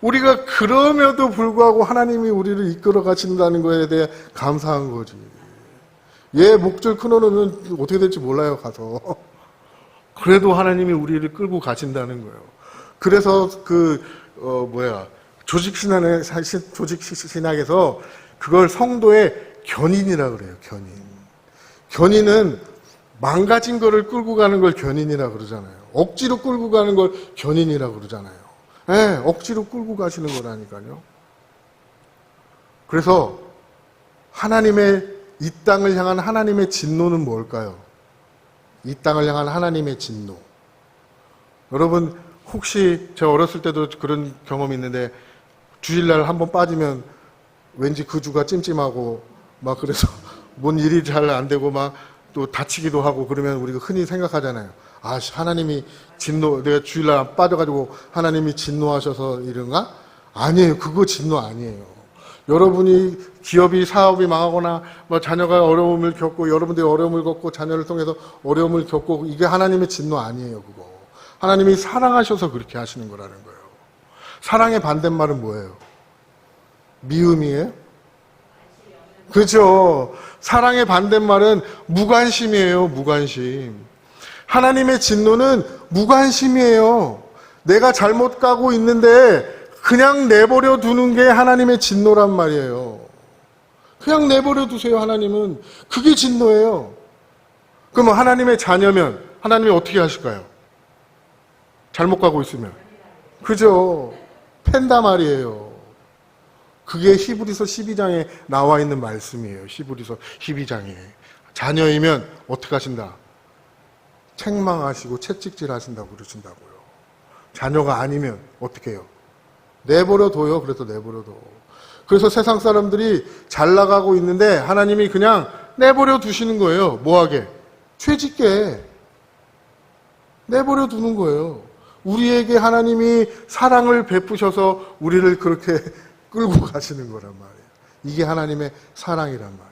Speaker 4: 우리가 그럼에도 불구하고 하나님이 우리를 이끌어 가신다는 거에 대해 감사한 거지. 얘 목줄 끊어놓으면 어떻게 될지 몰라요, 가서. 그래도 하나님이 우리를 끌고 가신다는 거예요. 그래서 조직신학에서 그걸 성도의 견인이라 그래요, 견인. 견인은 망가진 거를 끌고 가는 걸 견인이라 그러잖아요. 억지로 끌고 가는 걸 견인이라 그러잖아요. 네, 억지로 끌고 가시는 거라니까요. 그래서 이 땅을 향한 하나님의 진노는 뭘까요? 이 땅을 향한 하나님의 진노. 여러분 혹시 제가 어렸을 때도 그런 경험이 있는데 주일날 한번 빠지면 왠지 그 주가 찜찜하고 막 그래서 뭔 일이 잘 안 되고 막 또 다치기도 하고 그러면 우리가 흔히 생각하잖아요. 아, 하나님이 내가 주일날 빠져가지고 하나님이 진노하셔서 이런가? 아니에요. 그거 진노 아니에요. 여러분이 기업이 사업이 망하거나 뭐 자녀가 어려움을 겪고 여러분들이 어려움을 겪고 자녀를 통해서 어려움을 겪고 이게 하나님의 진노 아니에요. 그거. 하나님이 사랑하셔서 그렇게 하시는 거라는 거예요. 사랑의 반대말은 뭐예요? 미움이에요? 그렇죠. 사랑의 반대말은 무관심이에요. 무관심. 하나님의 진노는 무관심이에요. 내가 잘못 가고 있는데 그냥 내버려 두는 게 하나님의 진노란 말이에요. 그냥 내버려 두세요. 하나님은. 그게 진노예요. 그러면 하나님의 자녀면 하나님이 어떻게 하실까요? 잘못 가고 있으면. 그죠? 팬다 말이에요. 그게 히브리서 12장에 나와 있는 말씀이에요. 히브리서 12장에. 자녀이면 어떻게 하신다? 책망하시고 채찍질 하신다고 그러신다고요. 자녀가 아니면 어떻게 해요? 내버려 둬요. 그래서 내버려 둬. 그래서 세상 사람들이 잘 나가고 있는데 하나님이 그냥 내버려 두시는 거예요. 뭐하게? 죄짓게. 내버려 두는 거예요. 우리에게 하나님이 사랑을 베푸셔서 우리를 그렇게 끌고 가시는 거란 말이에요. 이게 하나님의 사랑이란 말이에요.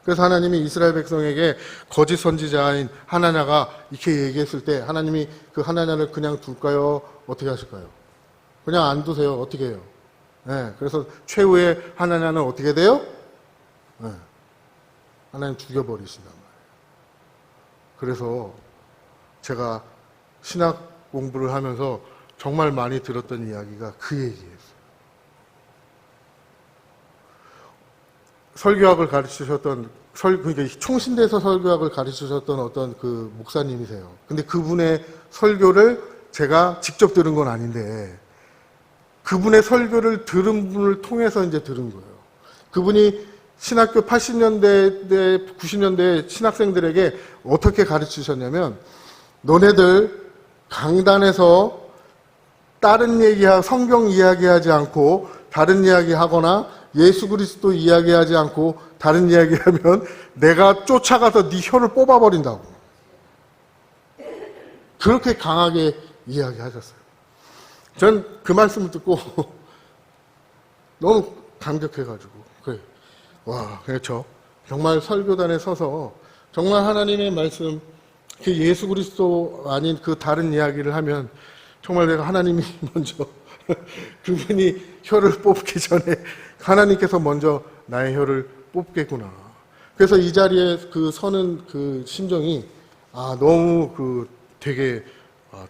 Speaker 4: 그래서 하나님이 이스라엘 백성에게 거짓 선지자인 하나냐가 이렇게 얘기했을 때 하나님이 그 하나냐를 그냥 둘까요? 어떻게 하실까요? 그냥 안 두세요. 어떻게 해요? 네, 그래서 최후의 하나냐는 어떻게 돼요? 네, 하나님 죽여버리신단 말이에요. 그래서 제가 신학 공부를 하면서 정말 많이 들었던 이야기가 그 얘기예요. 설교학을 가르치셨던, 그러니까 총신대에서 설교학을 가르치셨던 어떤 그 목사님이세요. 근데 그분의 설교를 제가 직접 들은 건 아닌데, 그분의 설교를 들은 분을 통해서 이제 들은 거예요. 그분이 신학교 80년대, 90년대 신학생들에게 어떻게 가르치셨냐면, 너네들 강단에서 다른 얘기하고 성경 이야기하지 않고 다른 이야기하거나 예수 그리스도 이야기하지 않고 다른 이야기하면 내가 쫓아가서 네 혀를 뽑아버린다고. 그렇게 강하게 이야기하셨어요. 전 그 말씀을 듣고 너무 감격해가지고, 그래. 와, 그렇죠. 정말 설교단에 서서 정말 하나님의 말씀, 그 예수 그리스도 아닌 그 다른 이야기를 하면 정말 내가 하나님이 먼저 그분이 혀를 뽑기 전에 하나님께서 먼저 나의 혀를 뽑겠구나. 그래서 이 자리에 그 서는 그 심정이 너무 되게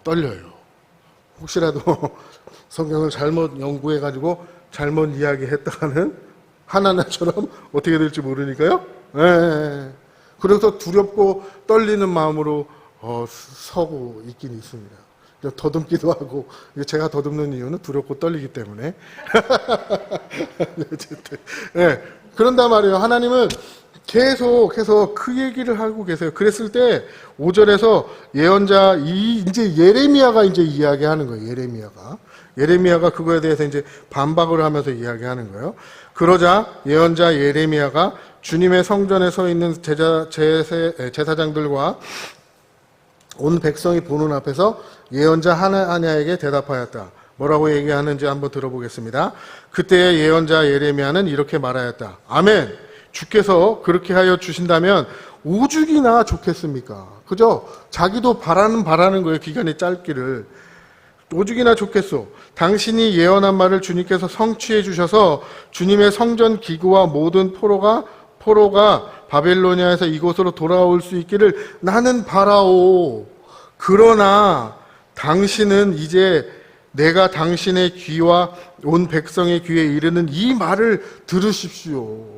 Speaker 4: 떨려요. 혹시라도 성경을 잘못 연구해가지고 잘못 이야기했다가는 하나님처럼 어떻게 될지 모르니까요. 네. 그래서 두렵고 떨리는 마음으로 서고 있긴 있습니다. 더듬기도 하고, 제가 더듬는 이유는 두렵고 떨리기 때문에. 네. 그런단 말이에요. 하나님은 계속해서 그 얘기를 하고 계세요. 그랬을 때 5절에서 예언자 이제 예레미야가 이제 이야기하는 거예요. 예레미야가 그거에 대해서 이제 반박을 하면서 이야기하는 거예요. 그러자 예언자 예레미야가 주님의 성전에 서 있는 제사장들과 온 백성이 보는 앞에서 예언자 하나냐에게 대답하였다. 뭐라고 얘기하는지 한번 들어보겠습니다. 그때 예언자 예레미야는 이렇게 말하였다. 아멘. 주께서 그렇게 하여 주신다면 오죽이나 좋겠습니까? 그죠? 자기도 바라는 거예요. 기간이 짧기를. 오죽이나 좋겠소. 당신이 예언한 말을 주님께서 성취해 주셔서 주님의 성전 기구와 모든 포로가 바벨로니아에서 이곳으로 돌아올 수 있기를 나는 바라오. 그러나 당신은 이제 내가 당신의 귀와 온 백성의 귀에 이르는 이 말을 들으십시오.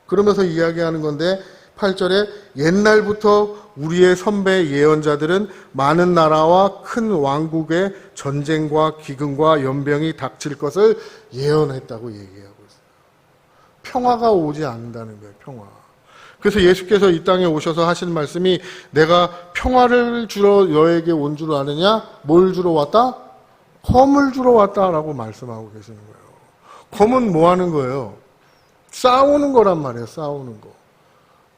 Speaker 4: 그러면서 이야기하는 건데 8절에 옛날부터 우리의 선배 예언자들은 많은 나라와 큰 왕국의 전쟁과 기근과 연병이 닥칠 것을 예언했다고 얘기하고 있어요. 평화가 오지 않는다는 거예요. 평화. 그래서 예수께서 이 땅에 오셔서 하신 말씀이 내가 평화를 주러 너에게 온 줄 아느냐? 뭘 주러 왔다? 검을 주러 왔다라고 말씀하고 계시는 거예요. 검은 뭐 하는 거예요? 싸우는 거란 말이에요. 싸우는 거.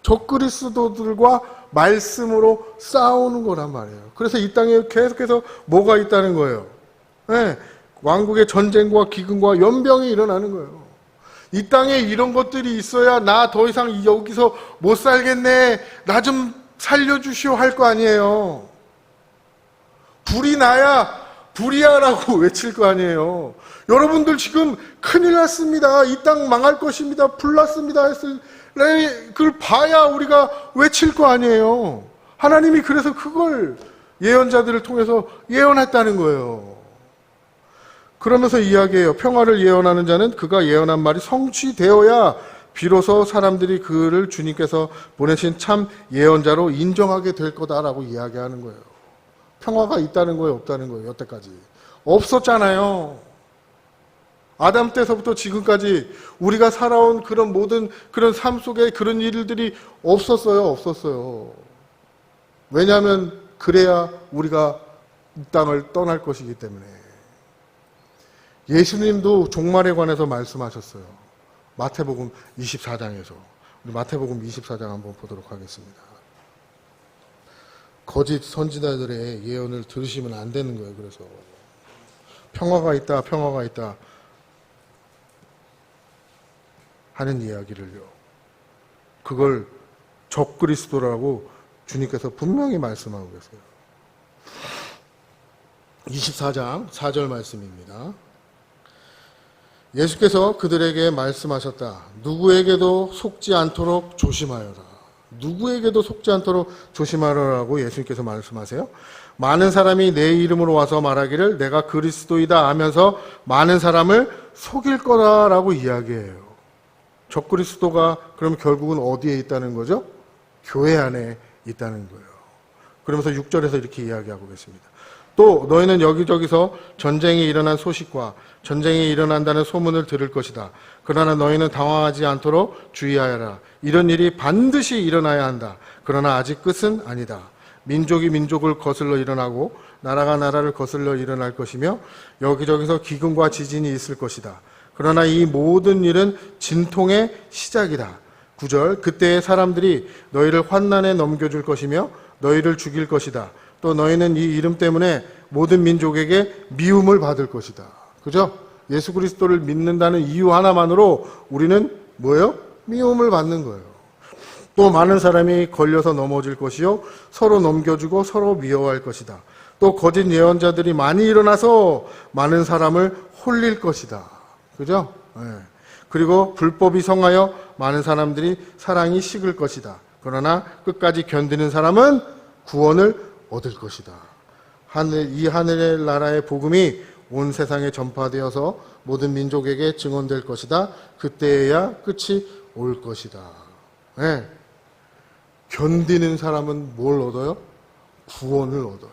Speaker 4: 적그리스도들과 말씀으로 싸우는 거란 말이에요. 그래서 이 땅에 계속해서 뭐가 있다는 거예요? 네, 왕국의 전쟁과 기근과 연병이 일어나는 거예요. 이 땅에 이런 것들이 있어야 나 더 이상 여기서 못 살겠네. 나 좀 살려주시오 할 거 아니에요. 불이 나야 불이야라고 외칠 거 아니에요. 여러분들 지금 큰일 났습니다. 이 땅 망할 것입니다. 불 났습니다. 했을 그걸 봐야 우리가 외칠 거 아니에요. 하나님이 그래서 그걸 예언자들을 통해서 예언했다는 거예요. 그러면서 이야기해요. 평화를 예언하는 자는 그가 예언한 말이 성취되어야 비로소 사람들이 그를 주님께서 보내신 참 예언자로 인정하게 될 거다라고 이야기하는 거예요. 평화가 있다는 거예요, 없다는 거예요, 여태까지? 없었잖아요. 아담 때서부터 지금까지 우리가 살아온 그런 모든 그런 삶 속에 그런 일들이 없었어요. 왜냐하면 그래야 우리가 이 땅을 떠날 것이기 때문에. 예수님도 종말에 관해서 말씀하셨어요. 마태복음 24장에서. 우리 마태복음 24장 한번 보도록 하겠습니다. 거짓 선지자들의 예언을 들으시면 안 되는 거예요. 그래서 평화가 있다 하는 이야기를요. 그걸 적그리스도라고 주님께서 분명히 말씀하고 계세요. 24장 4절 말씀입니다. 예수께서 그들에게 말씀하셨다. 누구에게도 속지 않도록 조심하여라. 누구에게도 속지 않도록 조심하라고 예수님께서 말씀하세요. 많은 사람이 내 이름으로 와서 말하기를 내가 그리스도이다 하면서 많은 사람을 속일 거다라고 이야기해요. 적그리스도가 그럼 결국은 어디에 있다는 거죠? 교회 안에 있다는 거예요. 그러면서 6절에서 이렇게 이야기하고 계십니다. 또 너희는 여기저기서 전쟁이 일어난 소식과 전쟁이 일어난다는 소문을 들을 것이다. 그러나 너희는 당황하지 않도록 주의하여라. 이런 일이 반드시 일어나야 한다. 그러나 아직 끝은 아니다. 민족이 민족을 거슬러 일어나고 나라가 나라를 거슬러 일어날 것이며 여기저기서 기근과 지진이 있을 것이다. 그러나 이 모든 일은 진통의 시작이다. 9절 그때의 사람들이 너희를 환난에 넘겨줄 것이며 너희를 죽일 것이다. 또 너희는 이 이름 때문에 모든 민족에게 미움을 받을 것이다. 그죠? 예수 그리스도를 믿는다는 이유 하나만으로 우리는 뭐예요? 미움을 받는 거예요. 또 많은 사람이 걸려서 넘어질 것이요 서로 넘겨주고 서로 미워할 것이다. 또 거짓 예언자들이 많이 일어나서 많은 사람을 홀릴 것이다. 그죠? 네. 그리고 불법이 성하여 많은 사람들이 사랑이 식을 것이다. 그러나 끝까지 견디는 사람은 구원을 얻을 것이다. 이 하늘의 나라의 복음이 온 세상에 전파되어서 모든 민족에게 증언될 것이다. 그때에야 끝이 올 것이다. 네. 견디는 사람은 뭘 얻어요? 구원을 얻어요.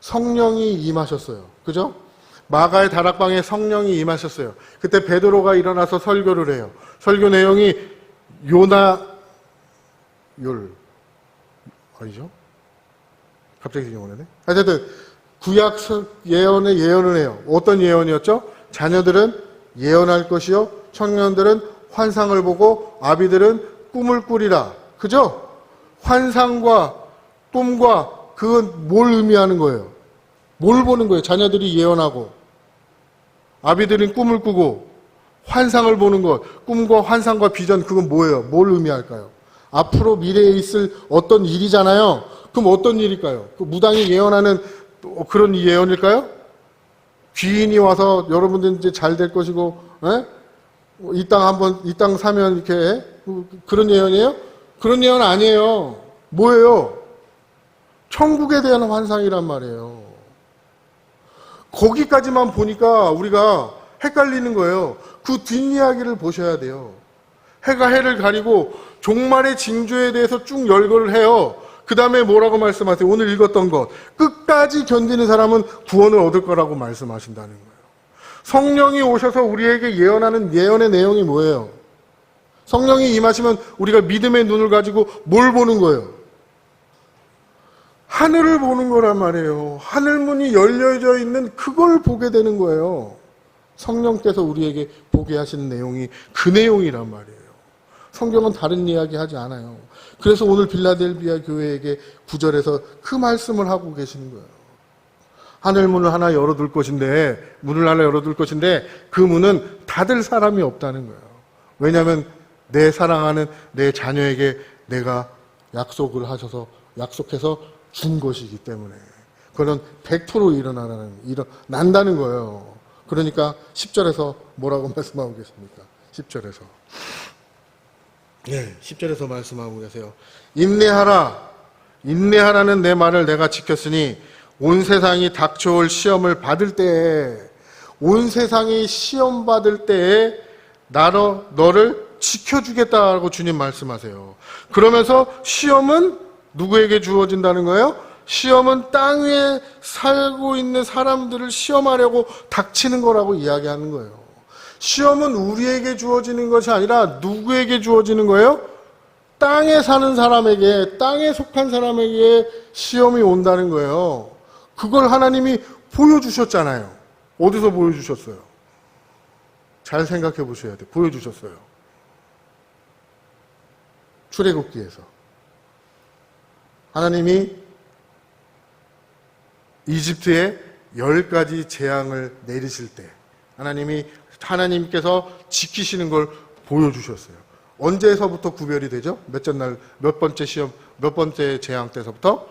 Speaker 4: 성령이 임하셨어요. 그죠? 마가의 다락방에 성령이 임하셨어요. 그때 베드로가 일어나서 설교를 해요. 설교 내용이 아니죠? 갑자기 생각나네. 하여튼 구약 예언의 예언을 해요. 어떤 예언이었죠? 자녀들은 예언할 것이요 청년들은 환상을 보고 아비들은 꿈을 꾸리라. 그죠? 환상과 꿈과 그건 뭘 의미하는 거예요? 뭘 보는 거예요? 자녀들이 예언하고 아비들은 꿈을 꾸고 환상을 보는 것. 꿈과 환상과 비전 그건 뭐예요? 뭘 의미할까요? 앞으로 미래에 있을 어떤 일이잖아요. 그럼 어떤 일일까요? 그 무당이 예언하는 그런 예언일까요? 귀인이 와서 여러분들 이제 잘 될 것이고, 이 땅 사면 이렇게 그런 예언이에요? 그런 예언 아니에요. 뭐예요? 천국에 대한 환상이란 말이에요. 거기까지만 보니까 우리가 헷갈리는 거예요. 그 뒷이야기를 보셔야 돼요. 해가 해를 가리고 종말의 징조에 대해서 쭉 열거를 해요. 그 다음에 뭐라고 말씀하세요? 오늘 읽었던 것. 끝까지 견디는 사람은 구원을 얻을 거라고 말씀하신다는 거예요. 성령이 오셔서 우리에게 예언하는 예언의 내용이 뭐예요? 성령이 임하시면 우리가 믿음의 눈을 가지고 뭘 보는 거예요? 하늘을 보는 거란 말이에요. 하늘문이 열려져 있는 그걸 보게 되는 거예요. 성령께서 우리에게 보게 하시는 내용이 그 내용이란 말이에요. 성경은 다른 이야기 하지 않아요. 그래서 오늘 빌라델비아 교회에게 9절에서 그 말씀을 하고 계시는 거예요. 하늘문을 하나 열어둘 것인데, 문을 하나 열어둘 것인데 그 문은 닫을 사람이 없다는 거예요. 왜냐하면 내 사랑하는 내 자녀에게 내가 약속해서 준 것이기 때문에 그건 100% 난다는 거예요. 그러니까 10절에서 뭐라고 말씀하고 계십니까? 10절에서. 네, 10절에서 말씀하고 계세요. 인내하라는 내 말을 내가 지켰으니 온 세상이 닥쳐올 시험을 받을 때에, 온 세상이 시험 받을 때에 너를 지켜주겠다고 주님 말씀하세요. 그러면서 시험은 누구에게 주어진다는 거예요? 시험은 땅 위에 살고 있는 사람들을 시험하려고 닥치는 거라고 이야기하는 거예요. 시험은 우리에게 주어지는 것이 아니라 누구에게 주어지는 거예요? 땅에 사는 사람에게, 땅에 속한 사람에게 시험이 온다는 거예요. 그걸 하나님이 보여주셨잖아요. 어디서 보여주셨어요? 잘 생각해 보셔야 돼요. 보여주셨어요. 출애굽기에서. 하나님이 이집트에 10가지 재앙을 내리실 때 하나님께서 지키시는 걸 보여주셨어요. 언제서부터 구별이 되죠? 몇 번째 시험, 몇 번째 재앙 때서부터?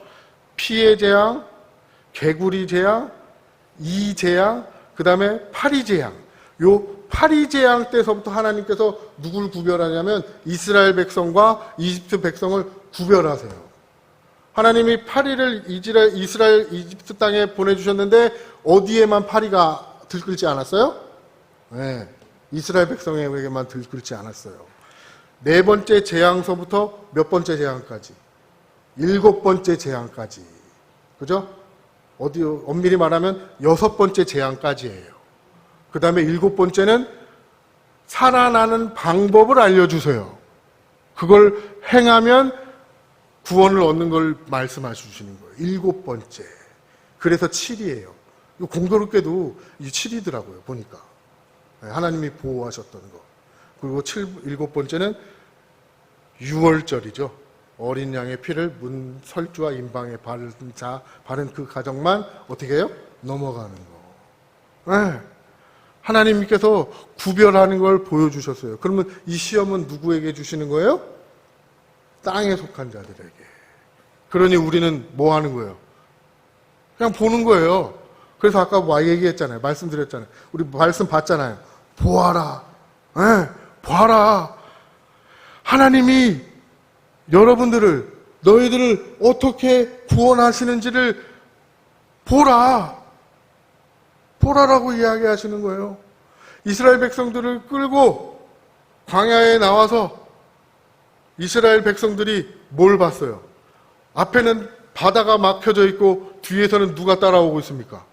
Speaker 4: 피의 재앙, 개구리 재앙, 이 재앙, 그 다음에 파리 재앙. 요 파리 재앙 때서부터 하나님께서 누굴 구별하냐면 이스라엘 백성과 이집트 백성을 구별하세요. 하나님이 파리를 이집트 땅에 보내주셨는데 어디에만 파리가 들끓지 않았어요? 네, 이스라엘 백성에게만 들끓지 않았어요. 4번째 재앙서부터 몇 번째 재앙까지? 7번째 재앙까지. 그죠? 엄밀히 말하면 6번째 재앙까지예요. 그 다음에 7번째는 살아나는 방법을 알려주세요. 그걸 행하면 구원을 얻는 걸 말씀해 주시는 거예요. 7번째. 그래서 7이에요. 공교롭게도 이 7이더라고요. 보니까. 하나님이 보호하셨던 거. 그리고 7번째는 6월절이죠. 어린 양의 피를 문 설주와 임방에 바른 그 가정만 어떻게 해요? 넘어가는 거. 네. 하나님께서 구별하는 걸 보여주셨어요. 그러면 이 시험은 누구에게 주시는 거예요? 땅에 속한 자들에게. 그러니 우리는 뭐 하는 거예요? 그냥 보는 거예요. 그래서 아까 얘기했잖아요. 말씀드렸잖아요. 우리 말씀 봤잖아요. 보아라. 네, 보아라. 하나님이 너희들을 어떻게 구원하시는지를 보라라고 이야기하시는 거예요. 이스라엘 백성들을 끌고 광야에 나와서 이스라엘 백성들이 뭘 봤어요? 앞에는 바다가 막혀져 있고 뒤에서는 누가 따라오고 있습니까?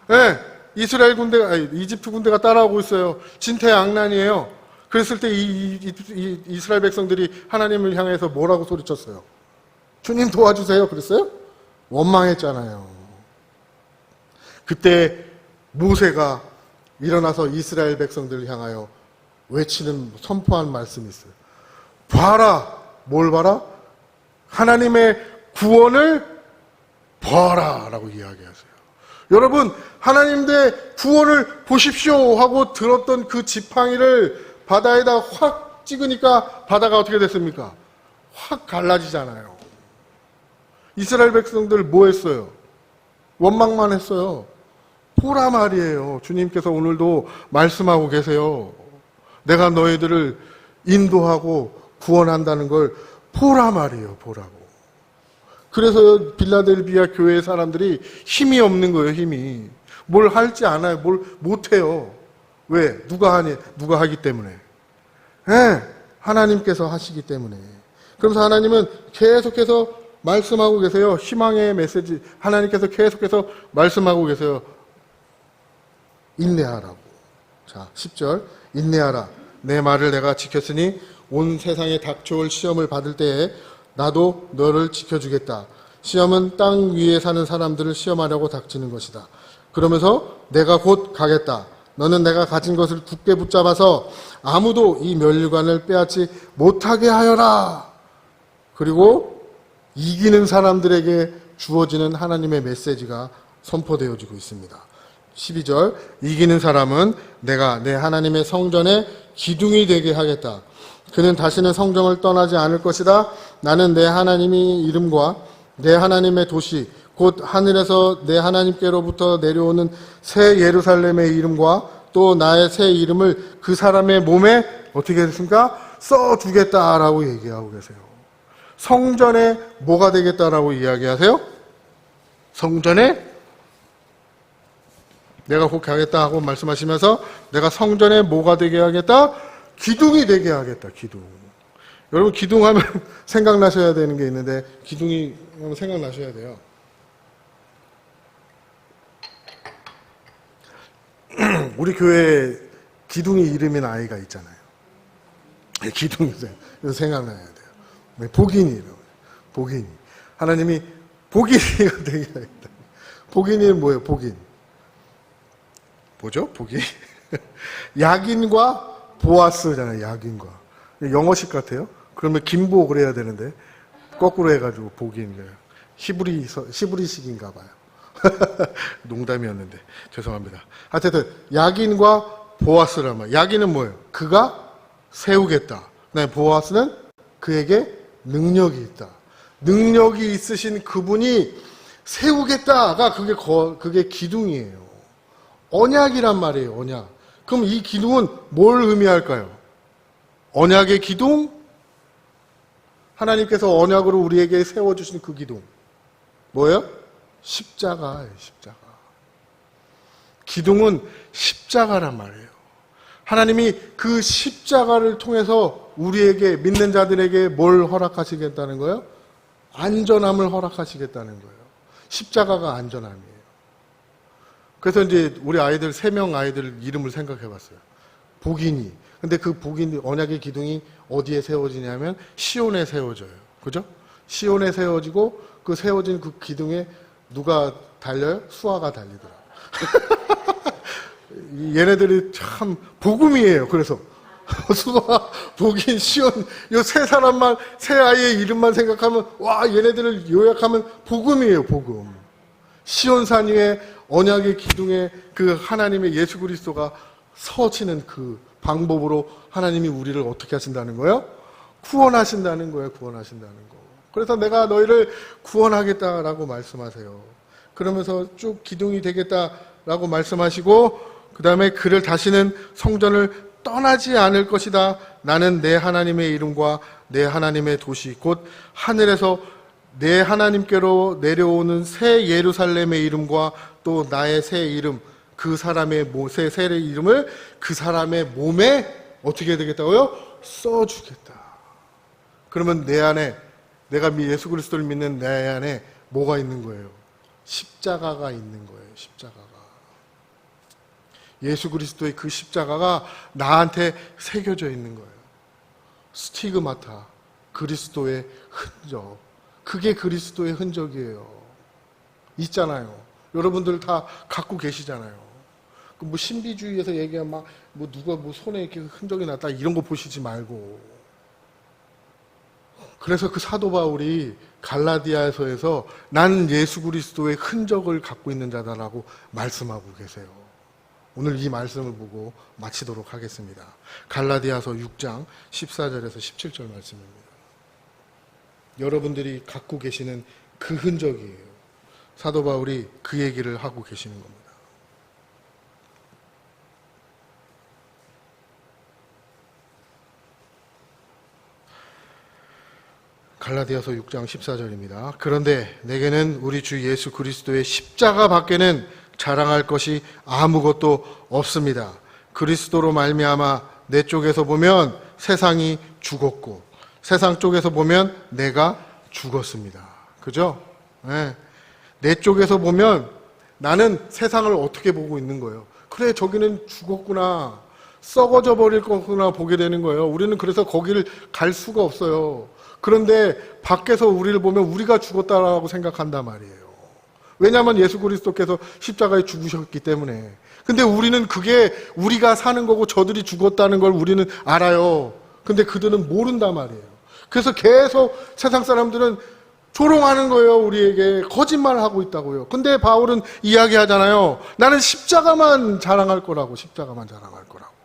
Speaker 4: 네, 이집트 군대가 따라오고 있어요. 진퇴양난이에요. 그랬을 때 이스라엘 백성들이 하나님을 향해서 뭐라고 소리쳤어요? 주님 도와주세요. 그랬어요? 원망했잖아요. 그때 모세가 일어나서 이스라엘 백성들을 향하여 선포한 말씀이 있어요. 봐라. 뭘 봐라? 하나님의 구원을 봐라 라고 이야기하세요. 여러분, 하나님의 구원을 보십시오 하고 들었던 그 지팡이를 바다에다 확 찍으니까 바다가 어떻게 됐습니까? 확 갈라지잖아요. 이스라엘 백성들 뭐 했어요? 원망만 했어요. 보라 말이에요. 주님께서 오늘도 말씀하고 계세요. 내가 너희들을 인도하고 구원한다는 걸 보라 말이에요. 보라고. 그래서 빌라델비아 교회 사람들이 힘이 없는 거예요. 힘이. 뭘 할지 않아요. 뭘 못해요. 왜? 누가 하기 때문에. 네, 하나님께서 하시기 때문에. 그러면서 하나님은 계속해서 말씀하고 계세요. 희망의 메시지. 하나님께서 계속해서 말씀하고 계세요. 인내하라고. 자, 10절. 인내하라. 내 말을 내가 지켰으니 온 세상에 닥쳐올 시험을 받을 때에 나도 너를 지켜주겠다. 시험은 땅 위에 사는 사람들을 시험하려고 닥치는 것이다. 그러면서 내가 곧 가겠다. 너는 내가 가진 것을 굳게 붙잡아서 아무도 이 면류관을 빼앗지 못하게 하여라. 그리고 이기는 사람들에게 주어지는 하나님의 메시지가 선포되어지고 있습니다. 12절. 이기는 사람은 내가 내 하나님의 성전에 기둥이 되게 하겠다. 그는 다시는 성전을 떠나지 않을 것이다. 나는 내 하나님의 이름과 내 하나님의 도시 곧 하늘에서 내 하나님께로부터 내려오는 새 예루살렘의 이름과 또 나의 새 이름을 그 사람의 몸에 어떻게 했습니까? 써주겠다라고 얘기하고 계세요. 성전에 뭐가 되겠다라고 이야기하세요? 성전에 내가 곧 가겠다 하고 말씀하시면서 내가 성전에 뭐가 되게 하겠다? 기둥이 되게 하겠다. 기둥. 여러분 기둥하면 생각나셔야 되는 게 있는데 기둥이 생각나셔야 돼요. 우리 교회에 기둥이 이름인 아이가 있잖아요. 기둥이 생각나야 돼요. 복인이. 복인이. 하나님이 복인이가 되게 하겠다. 복인이는 뭐예요? 복인. 뭐죠? 복인. 야긴과 보아스잖아요. 야긴과. 영어식 같아요. 그러면 김보 그래야 되는데 거꾸로 해가지고 복인 거예요. 히브리식인가 봐요. 농담이었는데 죄송합니다. 하여튼 야긴과 보아스란 말. 야긴은 뭐예요? 그가 세우겠다. 보아스는 그에게 능력이 있다. 능력이 있으신 그분이 세우겠다가 그게 기둥이에요. 언약이란 말이에요. 언약. 그럼 이 기둥은 뭘 의미할까요? 언약의 기둥? 하나님께서 언약으로 우리에게 세워주신 그 기둥. 뭐예요? 십자가예요. 십자가. 기둥은 십자가란 말이에요. 하나님이 그 십자가를 통해서 우리에게 믿는 자들에게 뭘 허락하시겠다는 거예요? 안전함을 허락하시겠다는 거예요. 십자가가 안전함이에요. 그래서 이제 우리 아이들 3명 아이들 이름을 생각해 봤어요. 복인이. 근데 그 복인 언약의 기둥이 어디에 세워지냐면 시온에 세워져요. 그죠? 시온에 세워지고 그 세워진 그 기둥에 누가 달려요? 수아가 달리더라. 얘네들이 참 복음이에요. 그래서 수아, 복인, 시온 요 세 사람만 세 아이의 이름만 생각하면 와 얘네들을 요약하면 복음이에요. 복음. 시온산 위에 언약의 기둥에 그 하나님의 예수 그리스도가 서치는 그 방법으로 하나님이 우리를 어떻게 하신다는 거예요? 구원하신다는 거예요. 구원하신다는 거. 그래서 내가 너희를 구원하겠다라고 말씀하세요. 그러면서 쭉 기둥이 되겠다라고 말씀하시고 그 다음에 그를 다시는 성전을 떠나지 않을 것이다. 나는 내 하나님의 이름과 내 하나님의 도시 곧 하늘에서 내 하나님께로 내려오는 새 예루살렘의 이름과 또 나의 새 이름 그 사람의 새 이름을 그 사람의 몸에 어떻게 해야 되겠다고요? 써주겠다. 그러면 내 안에 내가 예수 그리스도를 믿는 내 안에 뭐가 있는 거예요? 십자가가 있는 거예요. 십자가가. 예수 그리스도의 그 십자가가 나한테 새겨져 있는 거예요. 스티그마타, 그리스도의 흔적. 그게 그리스도의 흔적이에요. 있잖아요. 여러분들 다 갖고 계시잖아요. 뭐 신비주의에서 얘기하면 막 뭐 누가 뭐 손에 이렇게 흔적이 났다 이런 거 보시지 말고. 그래서 그 사도 바울이 갈라디아서에서 나는 예수 그리스도의 흔적을 갖고 있는 자다라고 말씀하고 계세요. 오늘 이 말씀을 보고 마치도록 하겠습니다. 갈라디아서 6장 14절에서 17절 말씀입니다. 여러분들이 갖고 계시는 그 흔적이에요. 사도 바울이 그 얘기를 하고 계시는 겁니다. 갈라디아서 6장 14절입니다. 그런데 내게는 우리 주 예수 그리스도의 십자가 밖에는 자랑할 것이 아무것도 없습니다. 그리스도로 말미암아 내 쪽에서 보면 세상이 죽었고 세상 쪽에서 보면 내가 죽었습니다. 그죠? 네. 내 쪽에서 보면 나는 세상을 어떻게 보고 있는 거예요? 그래 저기는 죽었구나. 썩어져 버릴 거구나 보게 되는 거예요. 우리는 그래서 거기를 갈 수가 없어요. 그런데 밖에서 우리를 보면 우리가 죽었다라고 생각한단 말이에요. 왜냐하면 예수 그리스도께서 십자가에 죽으셨기 때문에. 근데 우리는 그게 우리가 사는 거고 저들이 죽었다는 걸 우리는 알아요. 근데 그들은 모른단 말이에요. 그래서 계속 세상 사람들은 조롱하는 거예요. 우리에게 거짓말을 하고 있다고요. 근데 바울은 이야기하잖아요. 나는 십자가만 자랑할 거라고. 십자가만 자랑할 거라고.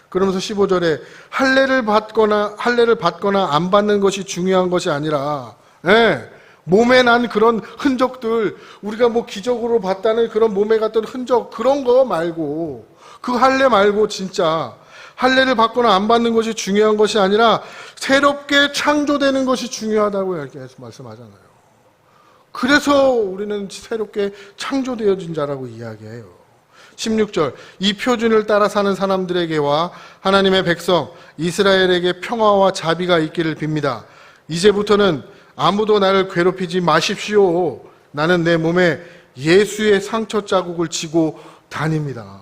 Speaker 4: 그러면서 15절에 할례를 받거나 안 받는 것이 중요한 것이 아니라 몸에 난 그런 흔적들 우리가 뭐 기적으로 봤다는 그런 몸에 갔던 흔적 그런 거 말고 그 할례 말고 진짜 할례를 받거나 안 받는 것이 중요한 것이 아니라 새롭게 창조되는 것이 중요하다고 이렇게 말씀하잖아요. 그래서 우리는 새롭게 창조되어진 자라고 이야기해요. 16절 이 표준을 따라 사는 사람들에게와 하나님의 백성 이스라엘에게 평화와 자비가 있기를 빕니다. 이제부터는 아무도 나를 괴롭히지 마십시오. 나는 내 몸에 예수의 상처 자국을 지고 다닙니다.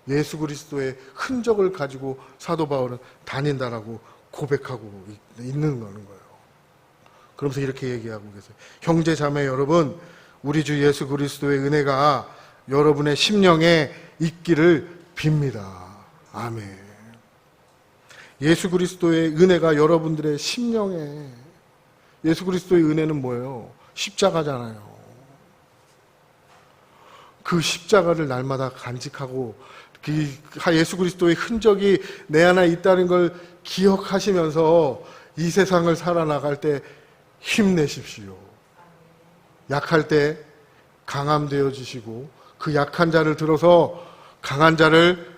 Speaker 4: 예수 그리스도의 흔적을 가지고 사도 바울은 다닌다라고 고백하고 있는 거예요. 그러면서 이렇게 얘기하고 계세요. 형제 자매 여러분, 우리 주 예수 그리스도의 은혜가 여러분의 심령에 있기를 빕니다. 아멘. 예수 그리스도의 은혜가 여러분들의 심령에. 예수 그리스도의 은혜는 뭐예요? 십자가잖아요. 그 십자가를 날마다 간직하고 예수 그리스도의 흔적이 내 안에 있다는 걸 기억하시면서 이 세상을 살아나갈 때 힘내십시오. 약할 때 강함 되어지시고 그 약한 자를 들어서 강한 자를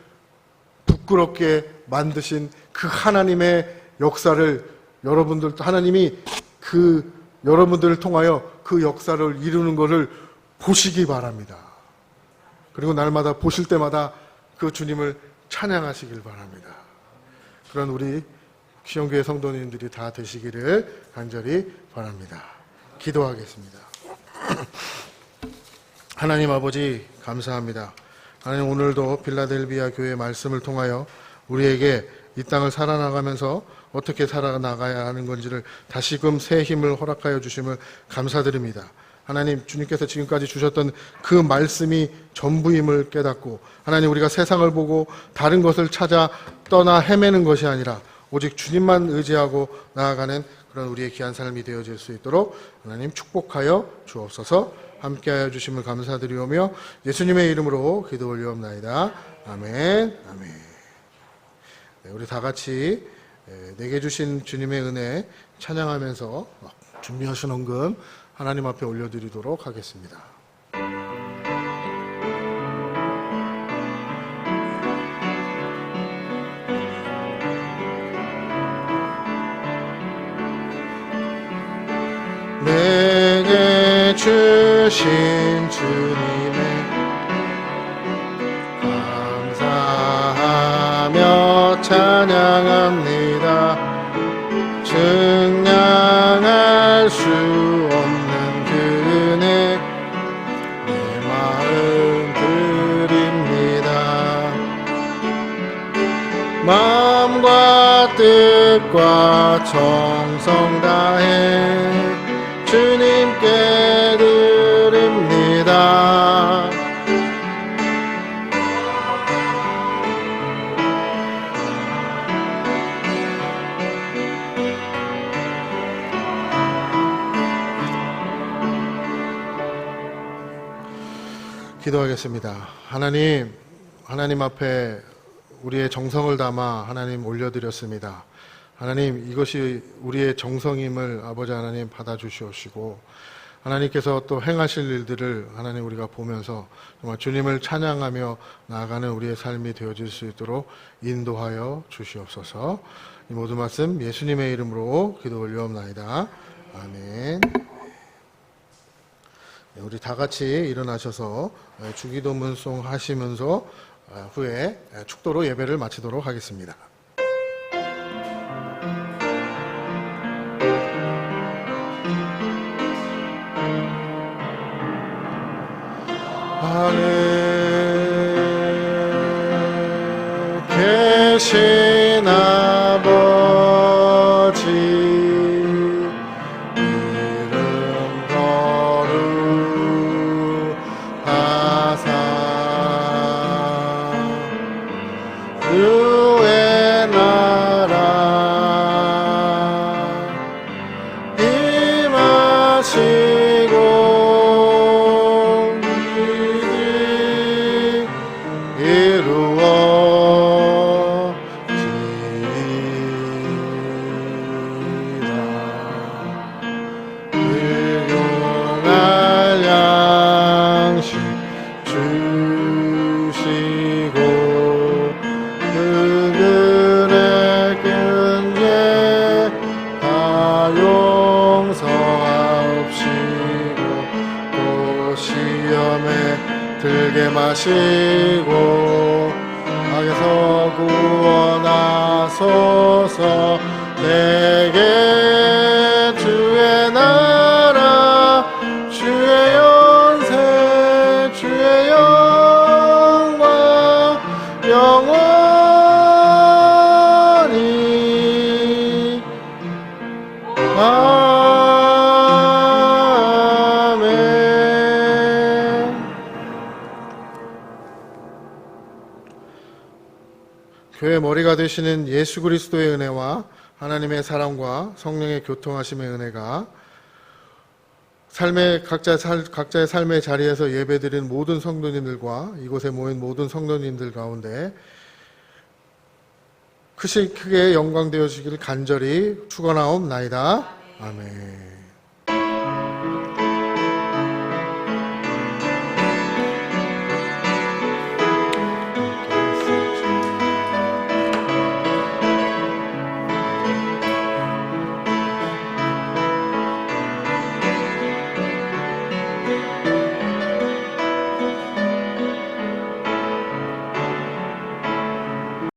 Speaker 4: 부끄럽게 만드신 그 하나님의 역사를 하나님이 여러분들을 통하여 그 역사를 이루는 것을 보시기 바랍니다. 그리고 날마다 보실 때마다 그 주님을 찬양하시길 바랍니다. 그런 우리 시온교회 성도님들이 다 되시기를 간절히 바랍니다. 기도하겠습니다. 하나님 아버지 감사합니다. 하나님 오늘도 빌라델비아 교회 말씀을 통하여 우리에게 이 땅을 살아나가면서 어떻게 살아나가야 하는 건지를 다시금 새 힘을 허락하여 주심을 감사드립니다. 하나님 주님께서 지금까지 주셨던 그 말씀이 전부임을 깨닫고 하나님 우리가 세상을 보고 다른 것을 찾아 떠나 헤매는 것이 아니라 오직 주님만 의지하고 나아가는 그런 우리의 귀한 삶이 되어질 수 있도록 하나님 축복하여 주옵소서. 함께하여 주심을 감사드리오며 예수님의 이름으로 기도 올리옵나이다. 아멘. 아멘. 네, 우리 다 같이 내게 주신 주님의 은혜 찬양하면서 준비하신 헌금 하나님 앞에 올려드리도록 하겠습니다. 내게 주신 주님의 감사하며 찬양합니다. 증량할 수 없는 그 은혜 내 마음 드립니다. 마음과 뜻과 정성 다해 주님께 드립니다. 기도하겠습니다. 하나님 앞에 우리의 정성을 담아 하나님 올려드렸습니다. 하나님 이것이 우리의 정성임을 아버지 하나님 받아주시옵시고 하나님께서 또 행하실 일들을 하나님 우리가 보면서 정말 주님을 찬양하며 나아가는 우리의 삶이 되어질 수 있도록 인도하여 주시옵소서. 이 모든 말씀 예수님의 이름으로 기도 올려옵나이다. 아멘. 우리 다 같이 일어나셔서 주기도문송 하시면서 후에 축도로 예배를 마치도록 하겠습니다. 하늘 계신 아버지 이름 거룩하사 주의 나라 임하시고 들게 마시고 악에서 구원하소서. 내게 주의 나라 주의 연세 주의 영광 영원히 아멘. 교회 머리가 되시는 예수 그리스도의 은혜와 하나님의 사랑과 성령의 교통하심의 은혜가 각자의 삶의 자리에서 예배드린 모든 성도님들과 이곳에 모인 모든 성도님들 가운데 크게 영광되어지기를 간절히 축원하옵나이다. 아멘.